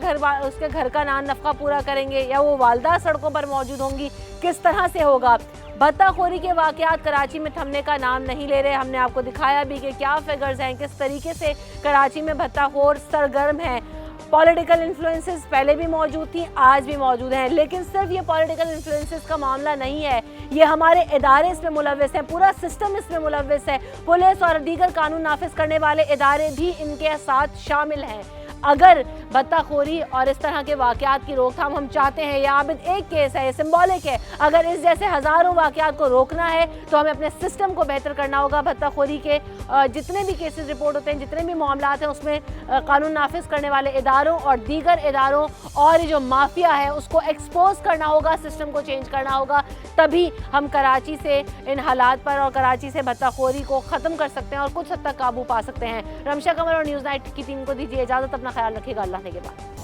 Speaker 1: घर का नान नफ़का पूरा करेंगे या वो वालदा सड़कों पर मौजूद होंगी, किस तरह से होगा। भत्ताखोरी के वाक़यात कराची में थमने का नाम नहीं ले रहे। हमने आपको दिखाया भी कि क्या फिगर्स हैं, किस तरीके से कराची में भत्ताखोर सरगर्म हैं। पॉलिटिकल इन्फ्लुएंसेस पहले भी मौजूद थी, आज भी मौजूद हैं, लेकिन सिर्फ ये पॉलिटिकल इन्फ्लुएंसेस का मामला नहीं है, ये हमारे इदारे इसमें मुलव्वस हैं, पूरा सिस्टम इसमें मुलव्वस है, पुलिस और दीगर कानून नाफिज करने वाले इदारे भी इनके साथ शामिल हैं। अगर बत्ताखोरी और इस तरह के वाक़यात की रोकथाम हम चाहते हैं, या आबिद एक केस है, ये सिंबॉलिक है, अगर इस जैसे हज़ारों वाक़यात को रोकना है तो हमें अपने सिस्टम को बेहतर करना होगा। बत्ताखोरी के जितने भी केसेस रिपोर्ट होते हैं, जितने भी मामलात हैं, उसमें कानून नाफिज करने वाले इदारों और दीगर इदारों और ये जो माफिया है उसको एक्सपोज करना होगा, सिस्टम को चेंज करना होगा, तभी हम कराची से इन हालात पर और कराची से बत्ताखोरी को ख़त्म कर सकते हैं और कुछ हद तक काबू पा सकते हैं। रमशा कमर और न्यूज़ नाइट की टीम को दीजिए इजाज़त, अपना ख्याल रखिएगा, अल्लाह ने के बाद।